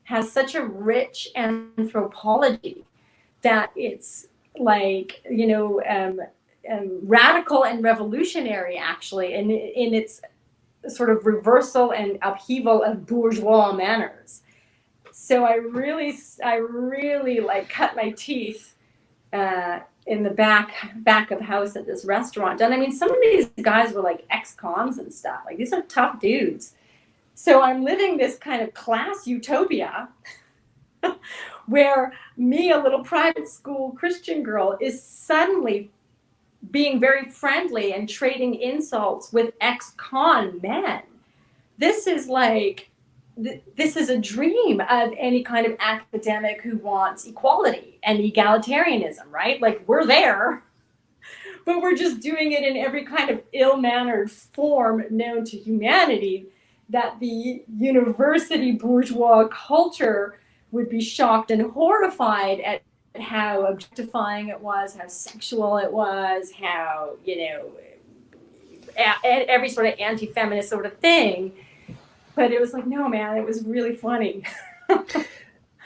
has such a rich anthropology that it's like, radical and revolutionary actually in its sort of reversal and upheaval of bourgeois manners. So I really like cut my teeth in the back of house at this restaurant. And I mean, some of these guys were like ex-cons and stuff. Like these are tough dudes. So I'm living this kind of class utopia where me, a little private school Christian girl, is suddenly being very friendly and trading insults with ex-con men. This is a dream of any kind of academic who wants equality and egalitarianism, right? Like we're there, but we're just doing it in every kind of ill-mannered form known to humanity that the university bourgeois culture would be shocked and horrified at how objectifying it was, how sexual it was, how, every sort of anti-feminist sort of thing. But it was like, no, man, it was really funny.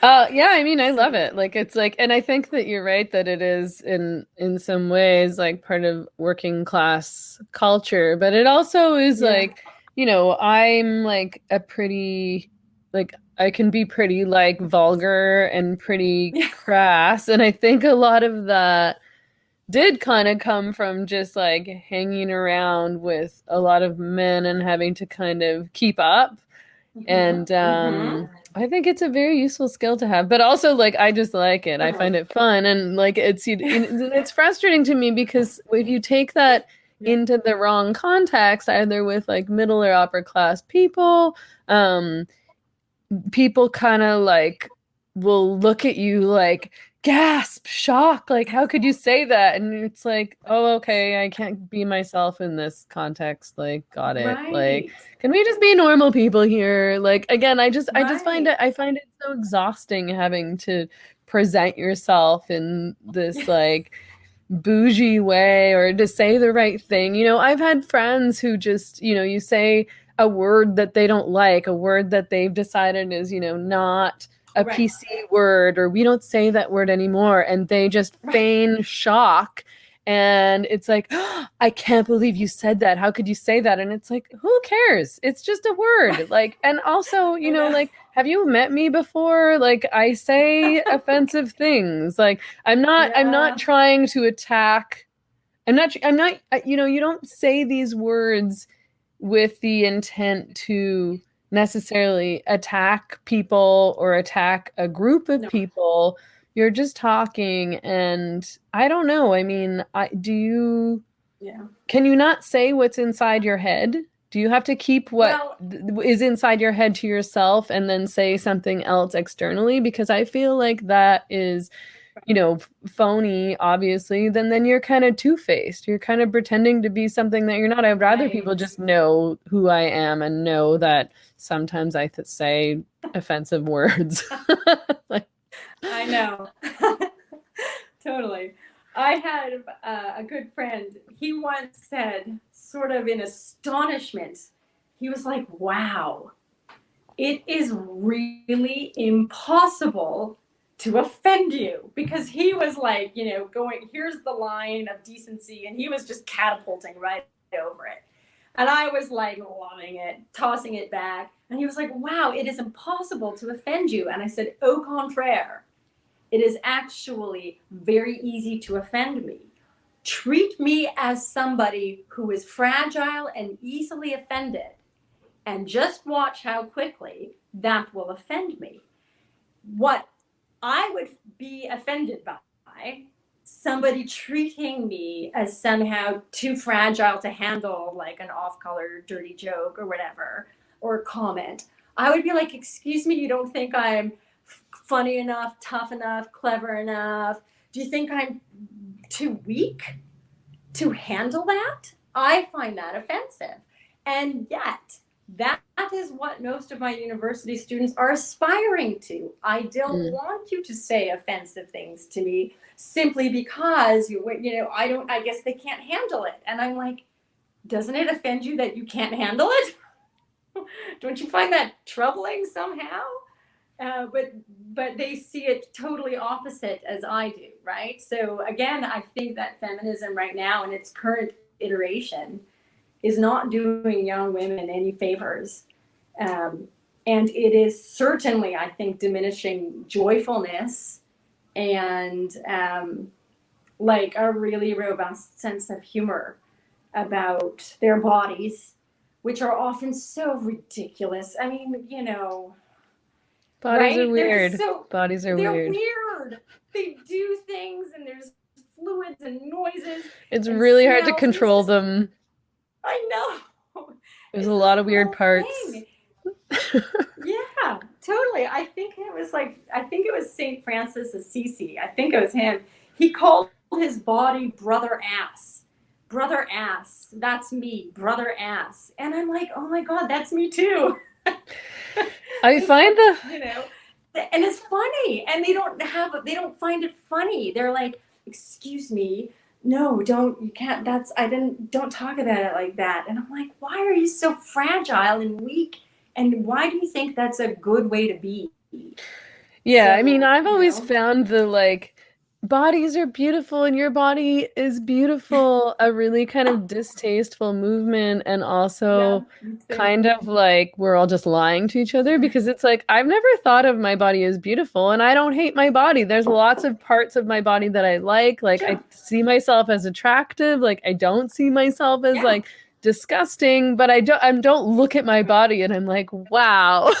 Yeah, I mean, I love So, it. Like it's like, and I think that you're right that it is in some ways like part of working class culture, but it also is yeah. like, I'm like a pretty like I can be pretty like vulgar and pretty Yeah. crass, and I think a lot of that did kind of come from just like hanging around with a lot of men and having to kind of keep up. Hmm. And Hmm. I think it's a very useful skill to have, but also like I just like it. I Totally. find it fun, and like it's frustrating to me because if you take that Yeah. into the wrong context, either with like middle or upper class people, um, people kind of like will look at you like gasp, shock, like how could you say that? And it's like, oh, okay, I can't be myself in this context. Like, got it. Like, Right. can we just be normal people here? Like, again, I just find Right. it so exhausting having to present yourself in this like bougie way or to say the right thing. I've had friends who just, you say a word that they don't like, a word that they've decided is, not a Right. PC word, or we don't say that word anymore. And they just Right. feign shock. And it's like, oh, I can't believe you said that. How could you say that? And it's like, who cares? It's just a word. Like, and also, I know. like, have you met me before? Like, I say offensive things. Like, I'm not Yeah. trying to attack. I'm not, you don't say these words with the intent to necessarily attack people or attack a group of No. people. You're just talking, and I don't know. I mean, Yeah. can you not say what's inside your head? Do you have to keep what Well, is inside your head to yourself and then say something else externally? Because I feel like that is, phony, obviously, then you're kind of two-faced. You're kind of pretending to be something that you're not. I'd rather right. people just know who I am and know that sometimes I say offensive words. Like, I know. Totally. I had a good friend. He once said, sort of in astonishment, he was like, wow, it is really impossible to offend you. Because he was like, going, here's the line of decency, and he was just catapulting right over it. And I was like loving it, tossing it back. And he was like, wow, it is impossible to offend you. And I said, au contraire, it is actually very easy to offend me. Treat me as somebody who is fragile and easily offended, and just watch how quickly that will offend me. What I would be offended by, somebody treating me as somehow too fragile to handle, like an off color dirty joke or whatever, or a comment. I would be like, excuse me, you don't think I'm funny enough, tough enough, clever enough? Do you think I'm too weak to handle that? I find that offensive. And yet, that is what most of my university students are aspiring to. I don't mm. want you to say offensive things to me simply because I guess they can't handle it. And I'm like, doesn't it offend you that you can't handle it? Don't you find that troubling somehow? But they see it totally opposite as I do, right? So again, I think that feminism right now in its current iteration is not doing young women any favors, um, and it is certainly, I think, diminishing joyfulness and like a really robust sense of humor about their bodies, which are often so ridiculous. I mean, Bodies are right? They're just weird. so, Bodies are they're weird. weird. They do things, and there's fluids and noises It's and really hard to smells, and it's control just, them. I know. There's a It's this lot of weird whole parts. thing. Yeah, totally. I think it was St. Francis Assisi. I think it was him. He called his body brother ass. Brother ass. That's me, brother ass. And I'm like, oh my God, that's me too. I It's find like, the and it's funny. And they don't find it funny. They're like, excuse me, no, you can't, don't talk about it like that. And I'm like, why are you so fragile and weak? And why do you think that's a good way to be? Yeah, I mean, So, I've always found the like bodies are beautiful and your body is beautiful, a really kind of distasteful movement, and yeah, also me too. kind of like we're all just lying to each other because it's like I've never thought of my body as beautiful and I don't hate my body. There's lots of parts of my body that I like I Sure. see myself as attractive, like I don't see myself as Yeah. like disgusting, but I don't look at my body and I'm like, wow.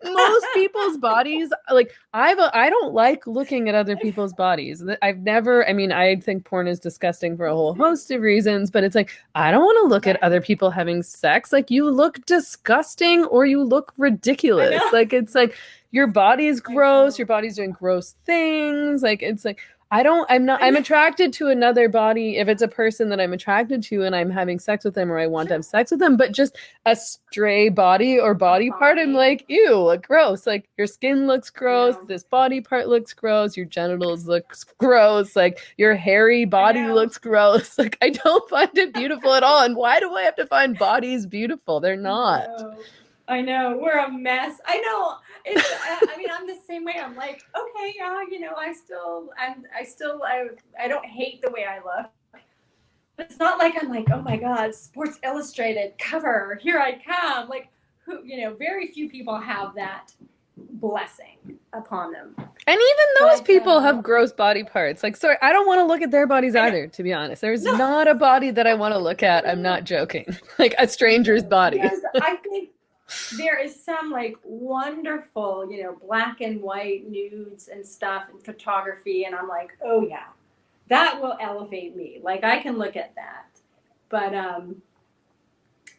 Most people's bodies, like I don't like looking at other people's bodies. I've never, I mean, I think porn is disgusting for a whole host of reasons, but it's like I don't want to look at Right. other people having sex. Like you look disgusting or you look I ridiculous. know. Like it's like your body's I gross, your know. body's doing gross things. Like it's like I'm not, I I'm know. attracted to another body if it's a person that I'm attracted to and I'm having sex with them or I want to Sure. have sex with them, but just a stray body or A body part, I'm body. like, ew, like, gross. Like your skin looks I gross, know. this body part looks gross, your genitals looks gross, like your hairy I body know. looks gross. Like I don't find it beautiful at all. And why do I have to find bodies beautiful? They're not. No. I know. We're a mess. I know. I mean, I'm the same way. I'm like, okay, yeah, I don't hate the way I look. But it's not like I'm like, oh my God, Sports Illustrated cover, here I come. Like, very few people have that blessing upon them. And even those But people have gross body parts. Like, sorry, I don't want to look at their bodies I know. either, to be honest. There's No, not a body that I want to look at. I'm no, not joking. Like a stranger's no. body. I think there is some like wonderful, black and white nudes and stuff and photography. And I'm like, oh yeah, that will elevate me. Like I can look at that. But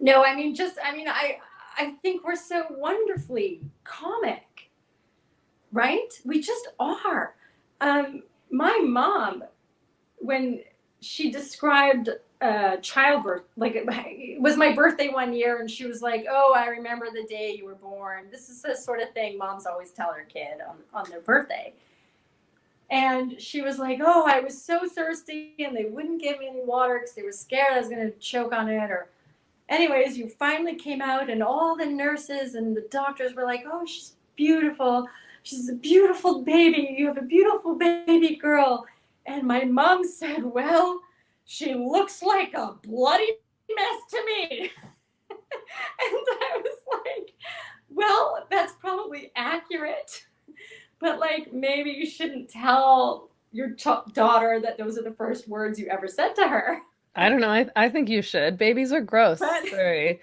no, I think we're so wonderfully comic, right? We just are. My mom, when she described childbirth, like it was my birthday one year, and she was like, "Oh, I remember the day you were born." This is the sort of thing moms always tell their kid on their birthday. And she was like, "Oh, I was so thirsty, and they wouldn't give me any water because they were scared I was going to choke on it." Or, anyways, you finally came out, and all the nurses and the doctors were like, "Oh, she's beautiful. She's a beautiful baby. You have a beautiful baby girl." And my mom said, "Well, she looks like a bloody mess to me." And I was like, "Well, that's probably accurate. But like, maybe you shouldn't tell your daughter that those are the first words you ever said to her." I don't know. I think you should. Babies are gross. But Sorry. yeah,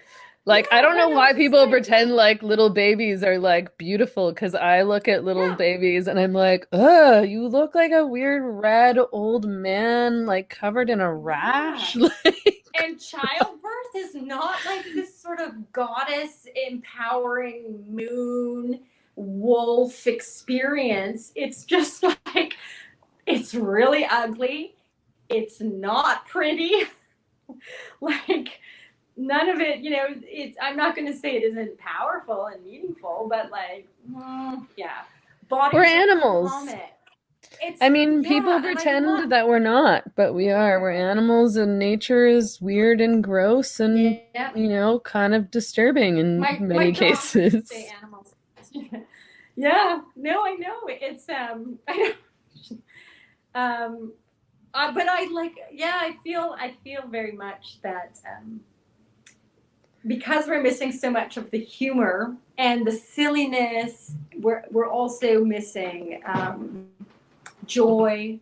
Like, I don't know but I'm why just people like, pretend like little babies are like beautiful because I look at little yeah, babies and I'm like, ugh, you look like a weird red old man, like covered in a yeah. rash. Like, And childbirth is not like this sort of goddess empowering moon wolf experience. It's just like, it's really ugly. It's not pretty. Like, none of it, I'm not going to say it isn't powerful and meaningful, but like, yeah, we're bodies are animals. comic. I It's, mean, yeah, people and I pretend love, that we're not, but we are. We're animals, and nature is weird and gross and, yeah, kind of disturbing in my many dog used to say cases. animals. Yeah, no, I know. It's, I know. But I like, yeah, I feel very much that, because we're missing so much of the humor and the silliness, we're also missing joy.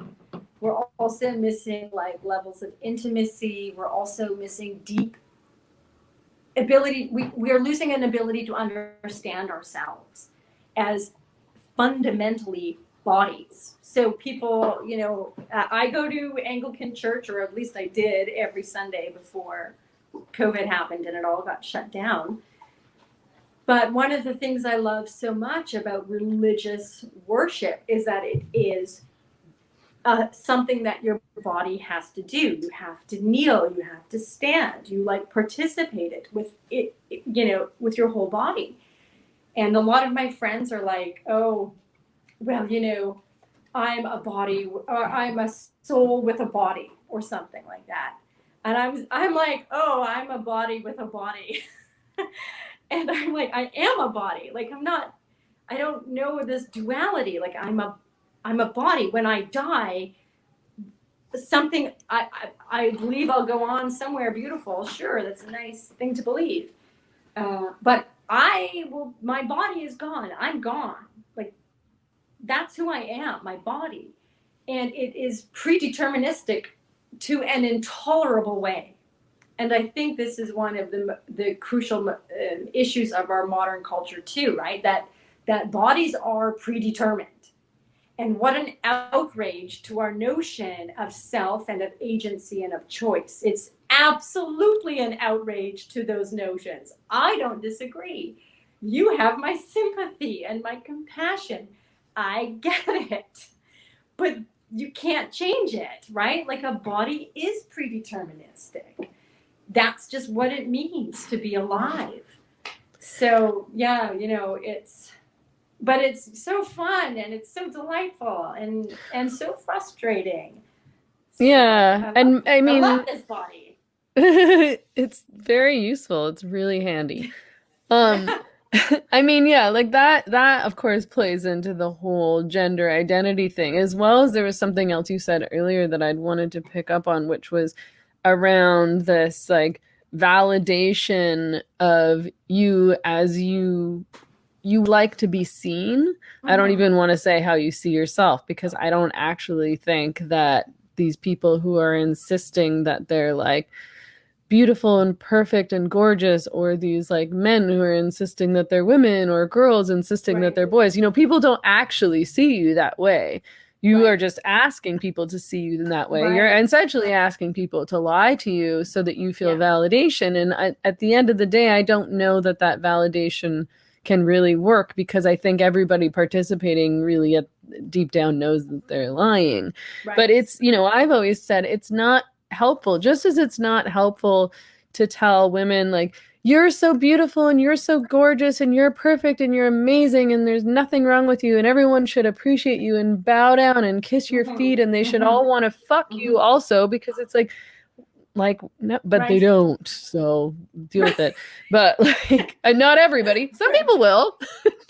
We're also missing like levels of intimacy. We're also missing deep ability. We are losing an ability to understand ourselves as fundamentally bodies. So people, I go to Anglican church, or at least I did every Sunday before COVID happened and it all got shut down. But one of the things I love so much about religious worship is that it is something that your body has to do. You have to kneel, you have to stand, you like participate it with it, with your whole body. And a lot of my friends are like, "Oh, well, I'm a body, or I'm a soul with a body," or something like that. And I'm like, "Oh, I'm a body with a body." And I'm like, I am a body. Like, I don't know this duality. Like I'm a body. When I die, something I believe I'll go on somewhere beautiful. Sure, that's a nice thing to believe. But my body is gone. I'm gone. Like that's who I am, my body. And it is predeterministic to an intolerable way. And I think this is one of the crucial issues of our modern culture too, right? That bodies are predetermined. And what an outrage to our notion of self and of agency and of choice. It's absolutely an outrage to those notions. I don't disagree. You have my sympathy and my compassion. I get it. But you can't change it, right? Like a body is predeterministic. That's just what it means to be alive. So, yeah, but it's so fun and it's so delightful and so frustrating. So Yeah. And I I mean, love this body. it's very useful. It's really handy. Um, Yeah. I mean, yeah, like that of course plays into the whole gender identity thing, as well as there was something else you said earlier that I'd wanted to pick up on, which was around this like validation of you as you like to be seen. I don't Mm-hmm. even want to say how you see yourself because I don't actually think that these people who are insisting that they're like beautiful and perfect and gorgeous, or these like men who are insisting that they're women, or girls insisting that Right. they're boys, people don't actually see you that way. You are Right. just asking people to see you in that way. You're Right. essentially asking people to lie to you so that you feel Yeah. validation. And at the end of the day, I don't know that that validation can really work, because I think everybody participating really deep down knows that they're lying. But Right. it's, I've always said it's not helpful, just as it's not helpful to tell women like, you're so beautiful and you're so gorgeous and you're perfect and you're amazing and there's nothing wrong with you and everyone should appreciate you and bow down and kiss your Mm-hmm. feet and they should Mm-hmm. all want to fuck Mm-hmm. you also, because it's like no, but they Right. don't, so deal Right. with it. But like, not everybody, some Right. people will,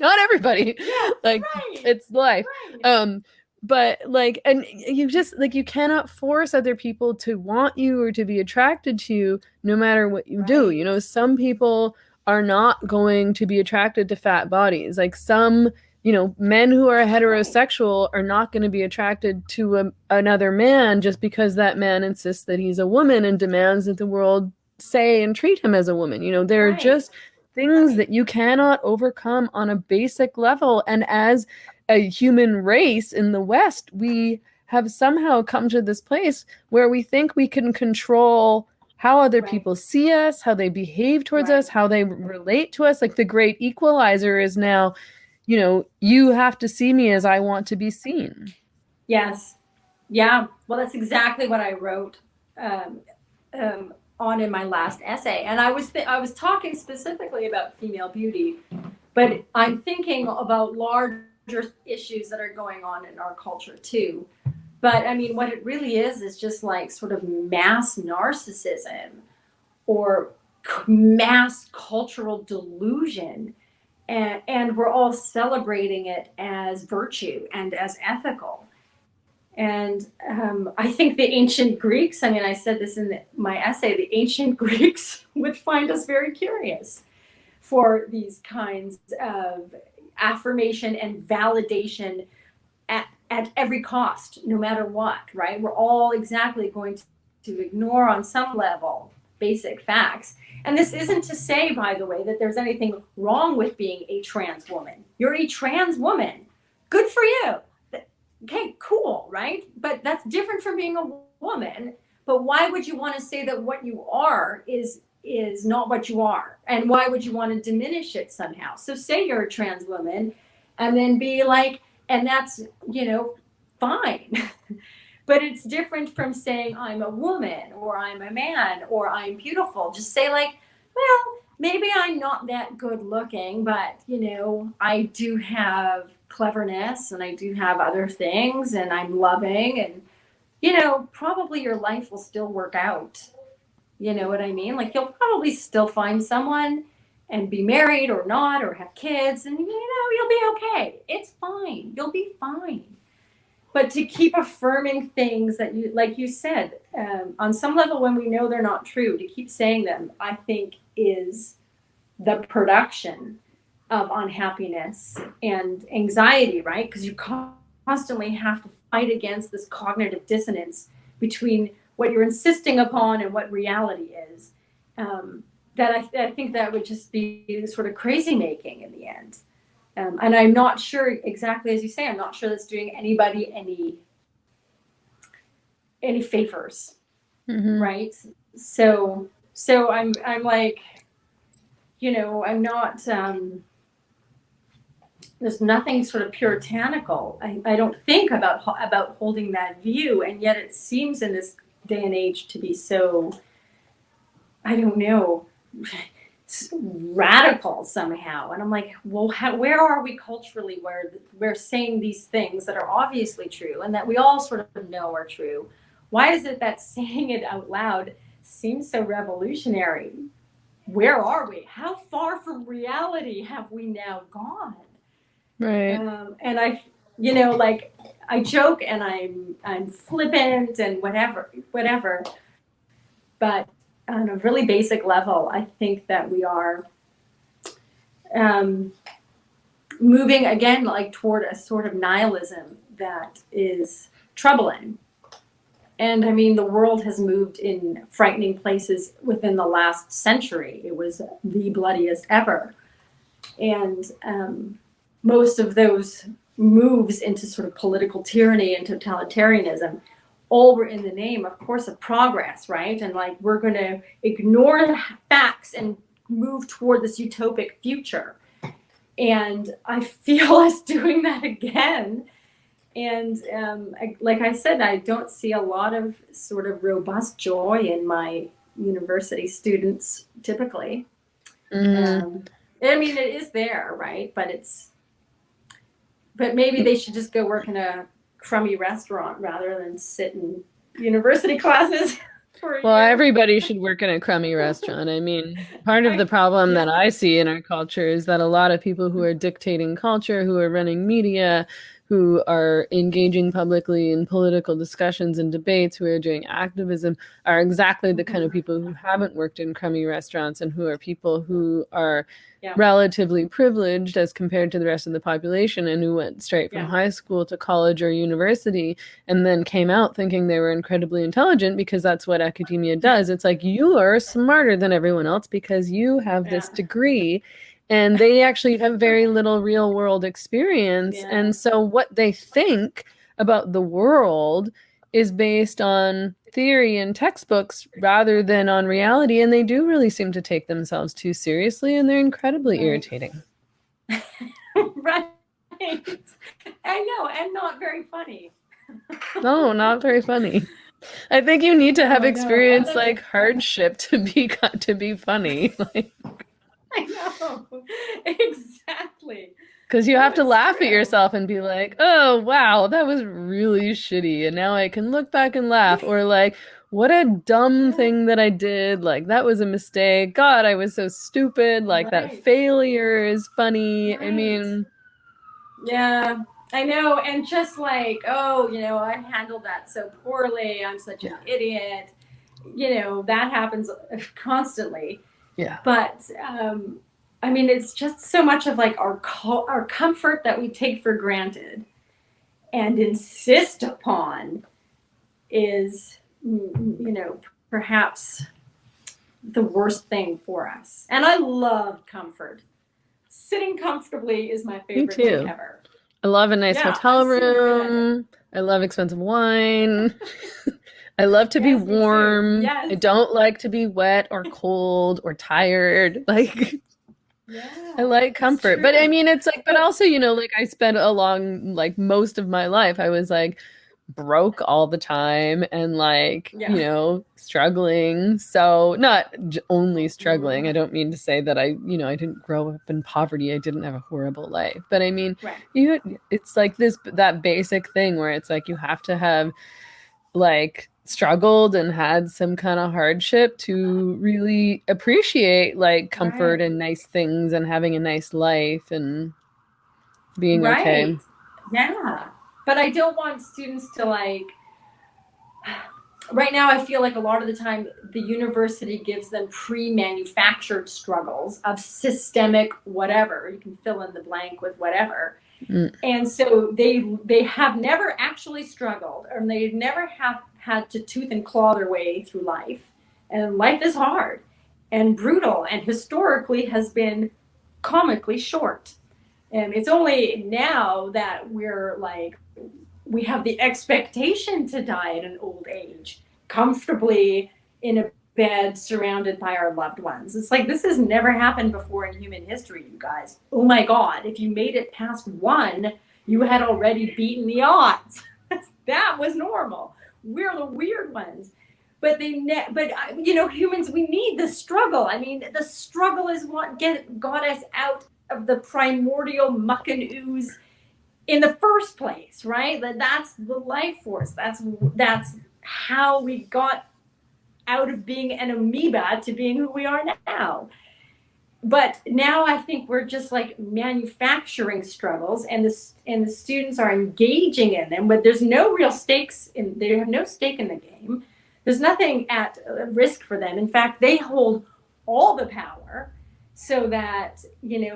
not everybody, Yeah. like Right. it's life. Right. But like, and you just like, you cannot force other people to want you or to be attracted to you no matter what you do. Right. Some people are not going to be attracted to fat bodies. Like some, men who are Right. heterosexual are not going to be attracted to another man just because that man insists that he's a woman and demands that the world say and treat him as a woman. There are Right. just things Right. that you cannot overcome on a basic level. And as a human race in the West, we have somehow come to this place where we think we can control how other Right. people see us, how they behave towards Right. us, how they relate to us. Like the great equalizer is now, you have to see me as I want to be seen. Yes. Yeah. Well, that's exactly what I wrote um, on in my last essay, and I was talking specifically about female beauty, but I'm thinking about larger issues that are going on in our culture too. But I mean, what it really is just like sort of mass narcissism or mass cultural delusion. And we're all celebrating it as virtue and as ethical. And I think the ancient Greeks, I mean, I said this in my essay, the ancient Greeks would find us very curious for these kinds of affirmation and validation at every cost, no matter what, right? We're all exactly going to ignore on some level basic facts. And this isn't to say, by the way, that there's anything wrong with being a trans woman. You're a trans woman. Good for you. Okay, cool, right? But that's different from being a woman. But why would you want to say that what you are is not what you are? And why would you want to diminish it somehow? So say you're a trans woman and then be like, and that's, fine. But it's different from saying I'm a woman or I'm a man or I'm beautiful. Just say like, well, maybe I'm not that good looking, but I do have cleverness and I do have other things and I'm loving and probably your life will still work out. You know what I mean? Like you'll probably still find someone and be married or not, or have kids, and you'll be okay. It's fine. You'll be fine. But to keep affirming things that you, like you said, on some level, when we know they're not true, to keep saying them, I think is the production of unhappiness and anxiety, right? Because you constantly have to fight against this cognitive dissonance between what you're insisting upon and what reality is. I think that would just be sort of crazy making in the end. And I'm not sure, exactly as you say, I'm not sure that's doing anybody any favors, right? So I'm like, I'm not. There's nothing sort of puritanical. I don't think about holding that view, and yet it seems in this day and age to be so, I don't know, radical somehow. And I'm like, well, where are we culturally where we're saying these things that are obviously true and that we all sort of know are true? Why is it that saying it out loud seems so revolutionary? Where are we? How far from reality have we now gone? Right. And I joke and I'm flippant and whatever. But on a really basic level, I think that we are moving again, like toward a sort of nihilism that is troubling. And I mean, the world has moved in frightening places within the last century. It was the bloodiest ever. And most of those moves into sort of political tyranny and totalitarianism all were in the name, of course, of progress, right? And like, we're going to ignore the facts and move toward this utopic future. And I feel us doing that again. And like I said, I don't see a lot of sort of robust joy in my university students typically. I mean, it is there, right? But maybe they should just go work in a crummy restaurant rather than sit in university classes. Well, everybody should work in a crummy restaurant. I mean, part of the problem that I see in our culture is that a lot of people who are dictating culture, who are running media, who are engaging publicly in political discussions and debates, who are doing activism, are exactly the kind of people who haven't worked in crummy restaurants and who are people who are relatively privileged as compared to the rest of the population and who went straight from high school to college or university and then came out thinking they were incredibly intelligent because that's what academia does. It's like, you are smarter than everyone else because you have this degree. And they actually have very little real world experience. And so what they think about the world is based on theory and textbooks rather than on reality. And they do really seem to take themselves too seriously, and they're incredibly irritating. Right. I know, and not very funny. No, not very funny. I think you need to have experienced like hardship to be funny. Like, I know, exactly. Because you have to laugh at yourself and be like, oh, wow, that was really shitty. And now I can look back and laugh. Or like, what a dumb thing that I did. Like, that was a mistake. God, I was so stupid. Like, that failure is funny. I mean. Yeah, I know. And just like, oh, I handled that so poorly. I'm such an idiot. That happens constantly. Yeah. But I mean, it's just so much of like our comfort that we take for granted and insist upon is, perhaps the worst thing for us. And I love comfort. Sitting comfortably is my favorite thing ever. I love a nice hotel room. I love expensive wine. I love to be warm. Yes. I don't like to be wet or cold or tired. Like, I like comfort. But I mean, it's like, but also, like I spent like most of my life, I was like broke all the time and like, struggling. So not only struggling. I don't mean to say that I didn't grow up in poverty. I didn't have a horrible life. But I mean, it's like that basic thing where it's like you have to have like struggled and had some kind of hardship to really appreciate like comfort Right. and nice things and having a nice life and being okay. Right. Yeah. But I don't want students to like, right now I feel like a lot of the time the university gives them pre-manufactured struggles of systemic whatever. You can fill in the blank with whatever. Mm. And so they have never actually struggled, or they never have had to tooth and claw their way through life. And life is hard and brutal and historically has been comically short. And it's only now that we're like, we have the expectation to die at an old age, comfortably in a bed surrounded by our loved ones. It's like this has never happened before in human history, you guys. Oh my God, if you made it past one, you had already beaten the odds. That was normal. We're the weird ones. But humans, we need the struggle. I mean, the struggle is what got us out of the primordial muck and ooze in the first place, right? That's the life force. That's how we got out of being an amoeba to being who we are now. But now I think we're just like manufacturing struggles, and the students are engaging in them, but there's no real stakes in. They have no stake in the game. There's nothing at risk for them. In fact, they hold all the power, so that,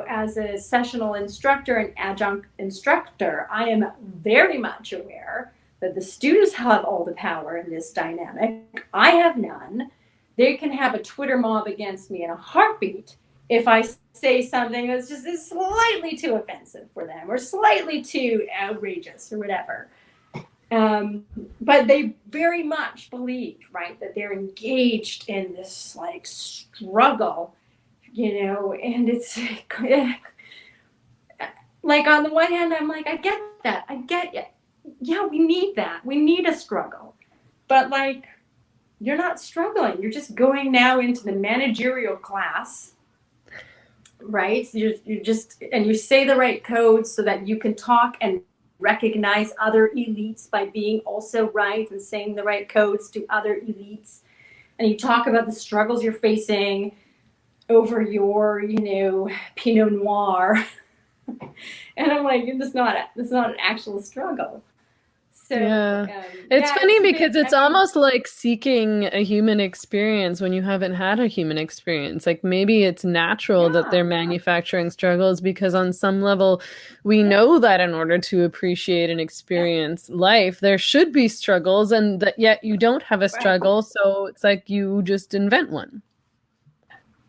as a sessional instructor and adjunct instructor, I am very much aware that the students have all the power in this dynamic. I have none. They can have a Twitter mob against me in a heartbeat if I say something that's just is slightly too offensive for them or slightly too outrageous or whatever. But they very much believe, right, that they're engaged in this like struggle, and it's like on the one hand, I'm like, I get that. I get it. Yeah, we need that. We need a struggle. But like, you're not struggling. You're just going now into the managerial class, right? You're just, and you say the right codes so that you can talk and recognize other elites by being also right and saying the right codes to other elites. And you talk about the struggles you're facing over your, Pinot Noir. And I'm like, it's not an actual struggle. So, Yeah. It's yeah, funny because it's almost like seeking a human experience when you haven't had a human experience. Like maybe it's natural that they're yeah, manufacturing struggles because on some level we know that in order to appreciate and yeah, experience life, there should be struggles and that yet you don't have a right. struggle, so it's like you just invent one.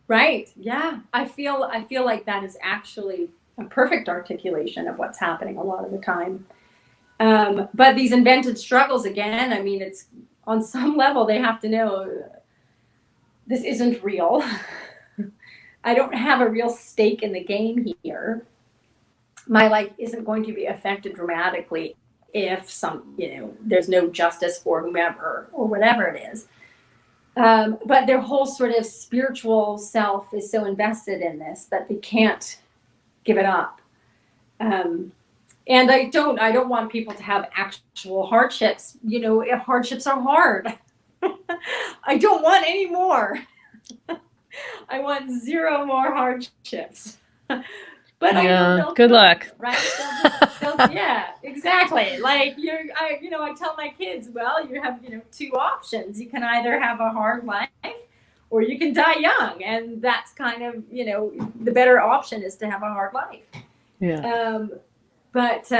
Right. Yeah. I feel like that is actually a perfect articulation of what's happening a lot of the time. But these invented struggles, again, I mean, it's on some level they have to know this isn't real. I don't have a real stake in the game here. My life isn't going to be affected dramatically if there's no justice for whomever or whatever it is. But their whole sort of spiritual self is so invested in this that they can't give it up. And I don't want people to have actual hardships. Hardships are hard. I don't want any more. I want zero more hardships. But I know Yeah, they'll good come, luck. right? Yeah, exactly. Like I tell my kids, well, you have, two options. You can either have a hard life or you can die young. And that's kind of, the better option is to have a hard life. Yeah. But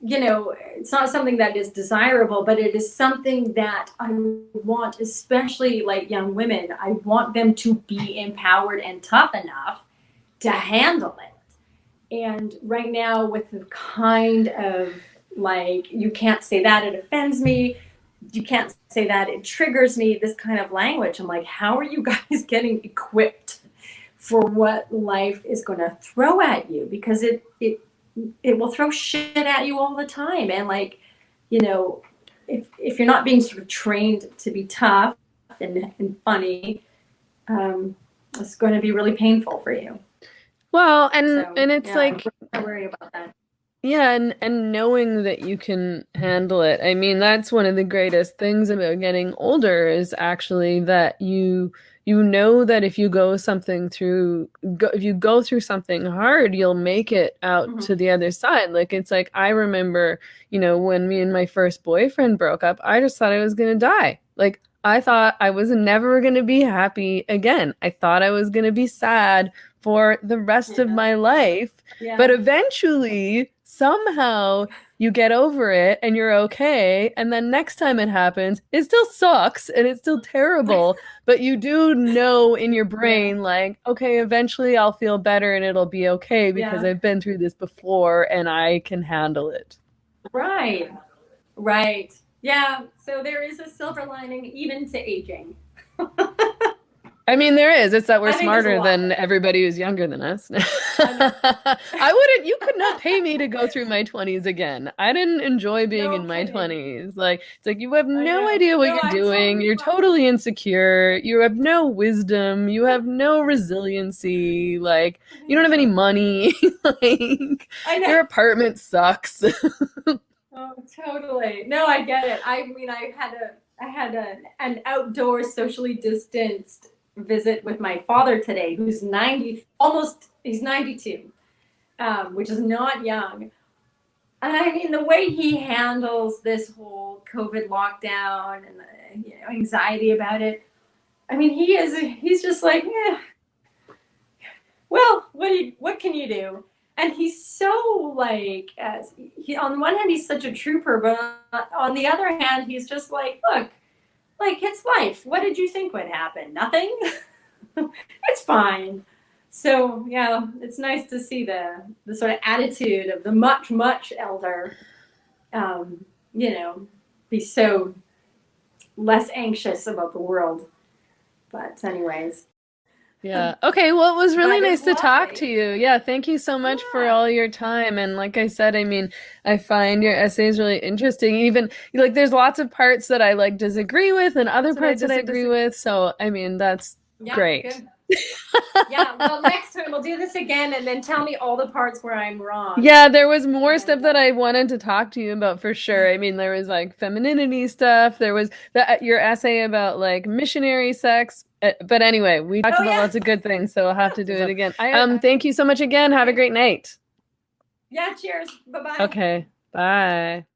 it's not something that is desirable, but it is something that I want, especially like young women, I want them to be empowered and tough enough to handle it. And right now, with the kind of like, you can't say that, it offends me. You can't say that, it triggers me, this kind of language. I'm like, how are you guys getting equipped for what life is going to throw at you? Because it will throw shit at you all the time. And like, if you're not being sort of trained to be tough and funny, it's going to be really painful for you. Well, and So and it's yeah, like I worry about that. Yeah, and knowing that you can handle it. I mean, that's one of the greatest things about getting older is actually that you know that if you if you go through something hard, you'll make it out Mhm. to the other side. Like it's like I remember, when me and my first boyfriend broke up, I just thought I was gonna die. Like I thought I was never gonna be happy again. I thought I was gonna be sad for the rest of Yeah. my life. But Yeah. eventually, somehow, you get over it and you're okay. And then next time it happens, it still sucks and it's still terrible. But you do know in your Yeah. brain, like, okay, eventually I'll feel better and it'll be okay because Yeah. I've been through this before and I can handle it. Right. Right. Yeah. So there is a silver lining even to aging. I mean, there is. It's that we're I think there's a smarter lot. than everybody who's younger than us. I know. You could not pay me to go through my 20s again. I didn't enjoy being No in my kidding. 20s. Like, it's like you have I no know. idea what No, you're I'm doing. totally You're fine. totally insecure. You have no wisdom. You have no resiliency. Like, I you think don't have any so. money. Like, I know. your apartment sucks. Oh, totally. No, I get it. I mean, I had an outdoor socially distanced visit with my father today, who's 90, almost, he's 92, which is not young. And I mean, the way he handles this whole COVID lockdown and the, anxiety about it. I mean, he's just like, yeah, well, what can you do? And he's so like, as he, on the one hand, he's such a trooper, but on the other hand, he's just like, look, like it's life. What did you think would happen? Nothing. It's fine. So yeah, it's nice to see the sort of attitude of the much elder, um, you know, be so less anxious about the world. But anyways, Yeah. Okay. Well, it was really but it nice was to talk to lovely. you. Yeah. Thank you so much for Yeah. all your time. And like I said, I mean, I find your essays really interesting. Even like there's lots of parts that I like disagree with and other parts that I agree with. So, I mean, that's Yeah, great. good. Yeah, well, next time we'll do this again and then tell me all the parts where I'm wrong. Yeah, there was more stuff And that I wanted to talk to you about for sure. I mean, there was like femininity stuff. There was your essay about like missionary sex. But anyway, we talked oh, about yeah. lots of good things, so we'll have to do it again. I, Thank you so much again. Have a okay. great night. Yeah, cheers. Bye bye. Okay, bye.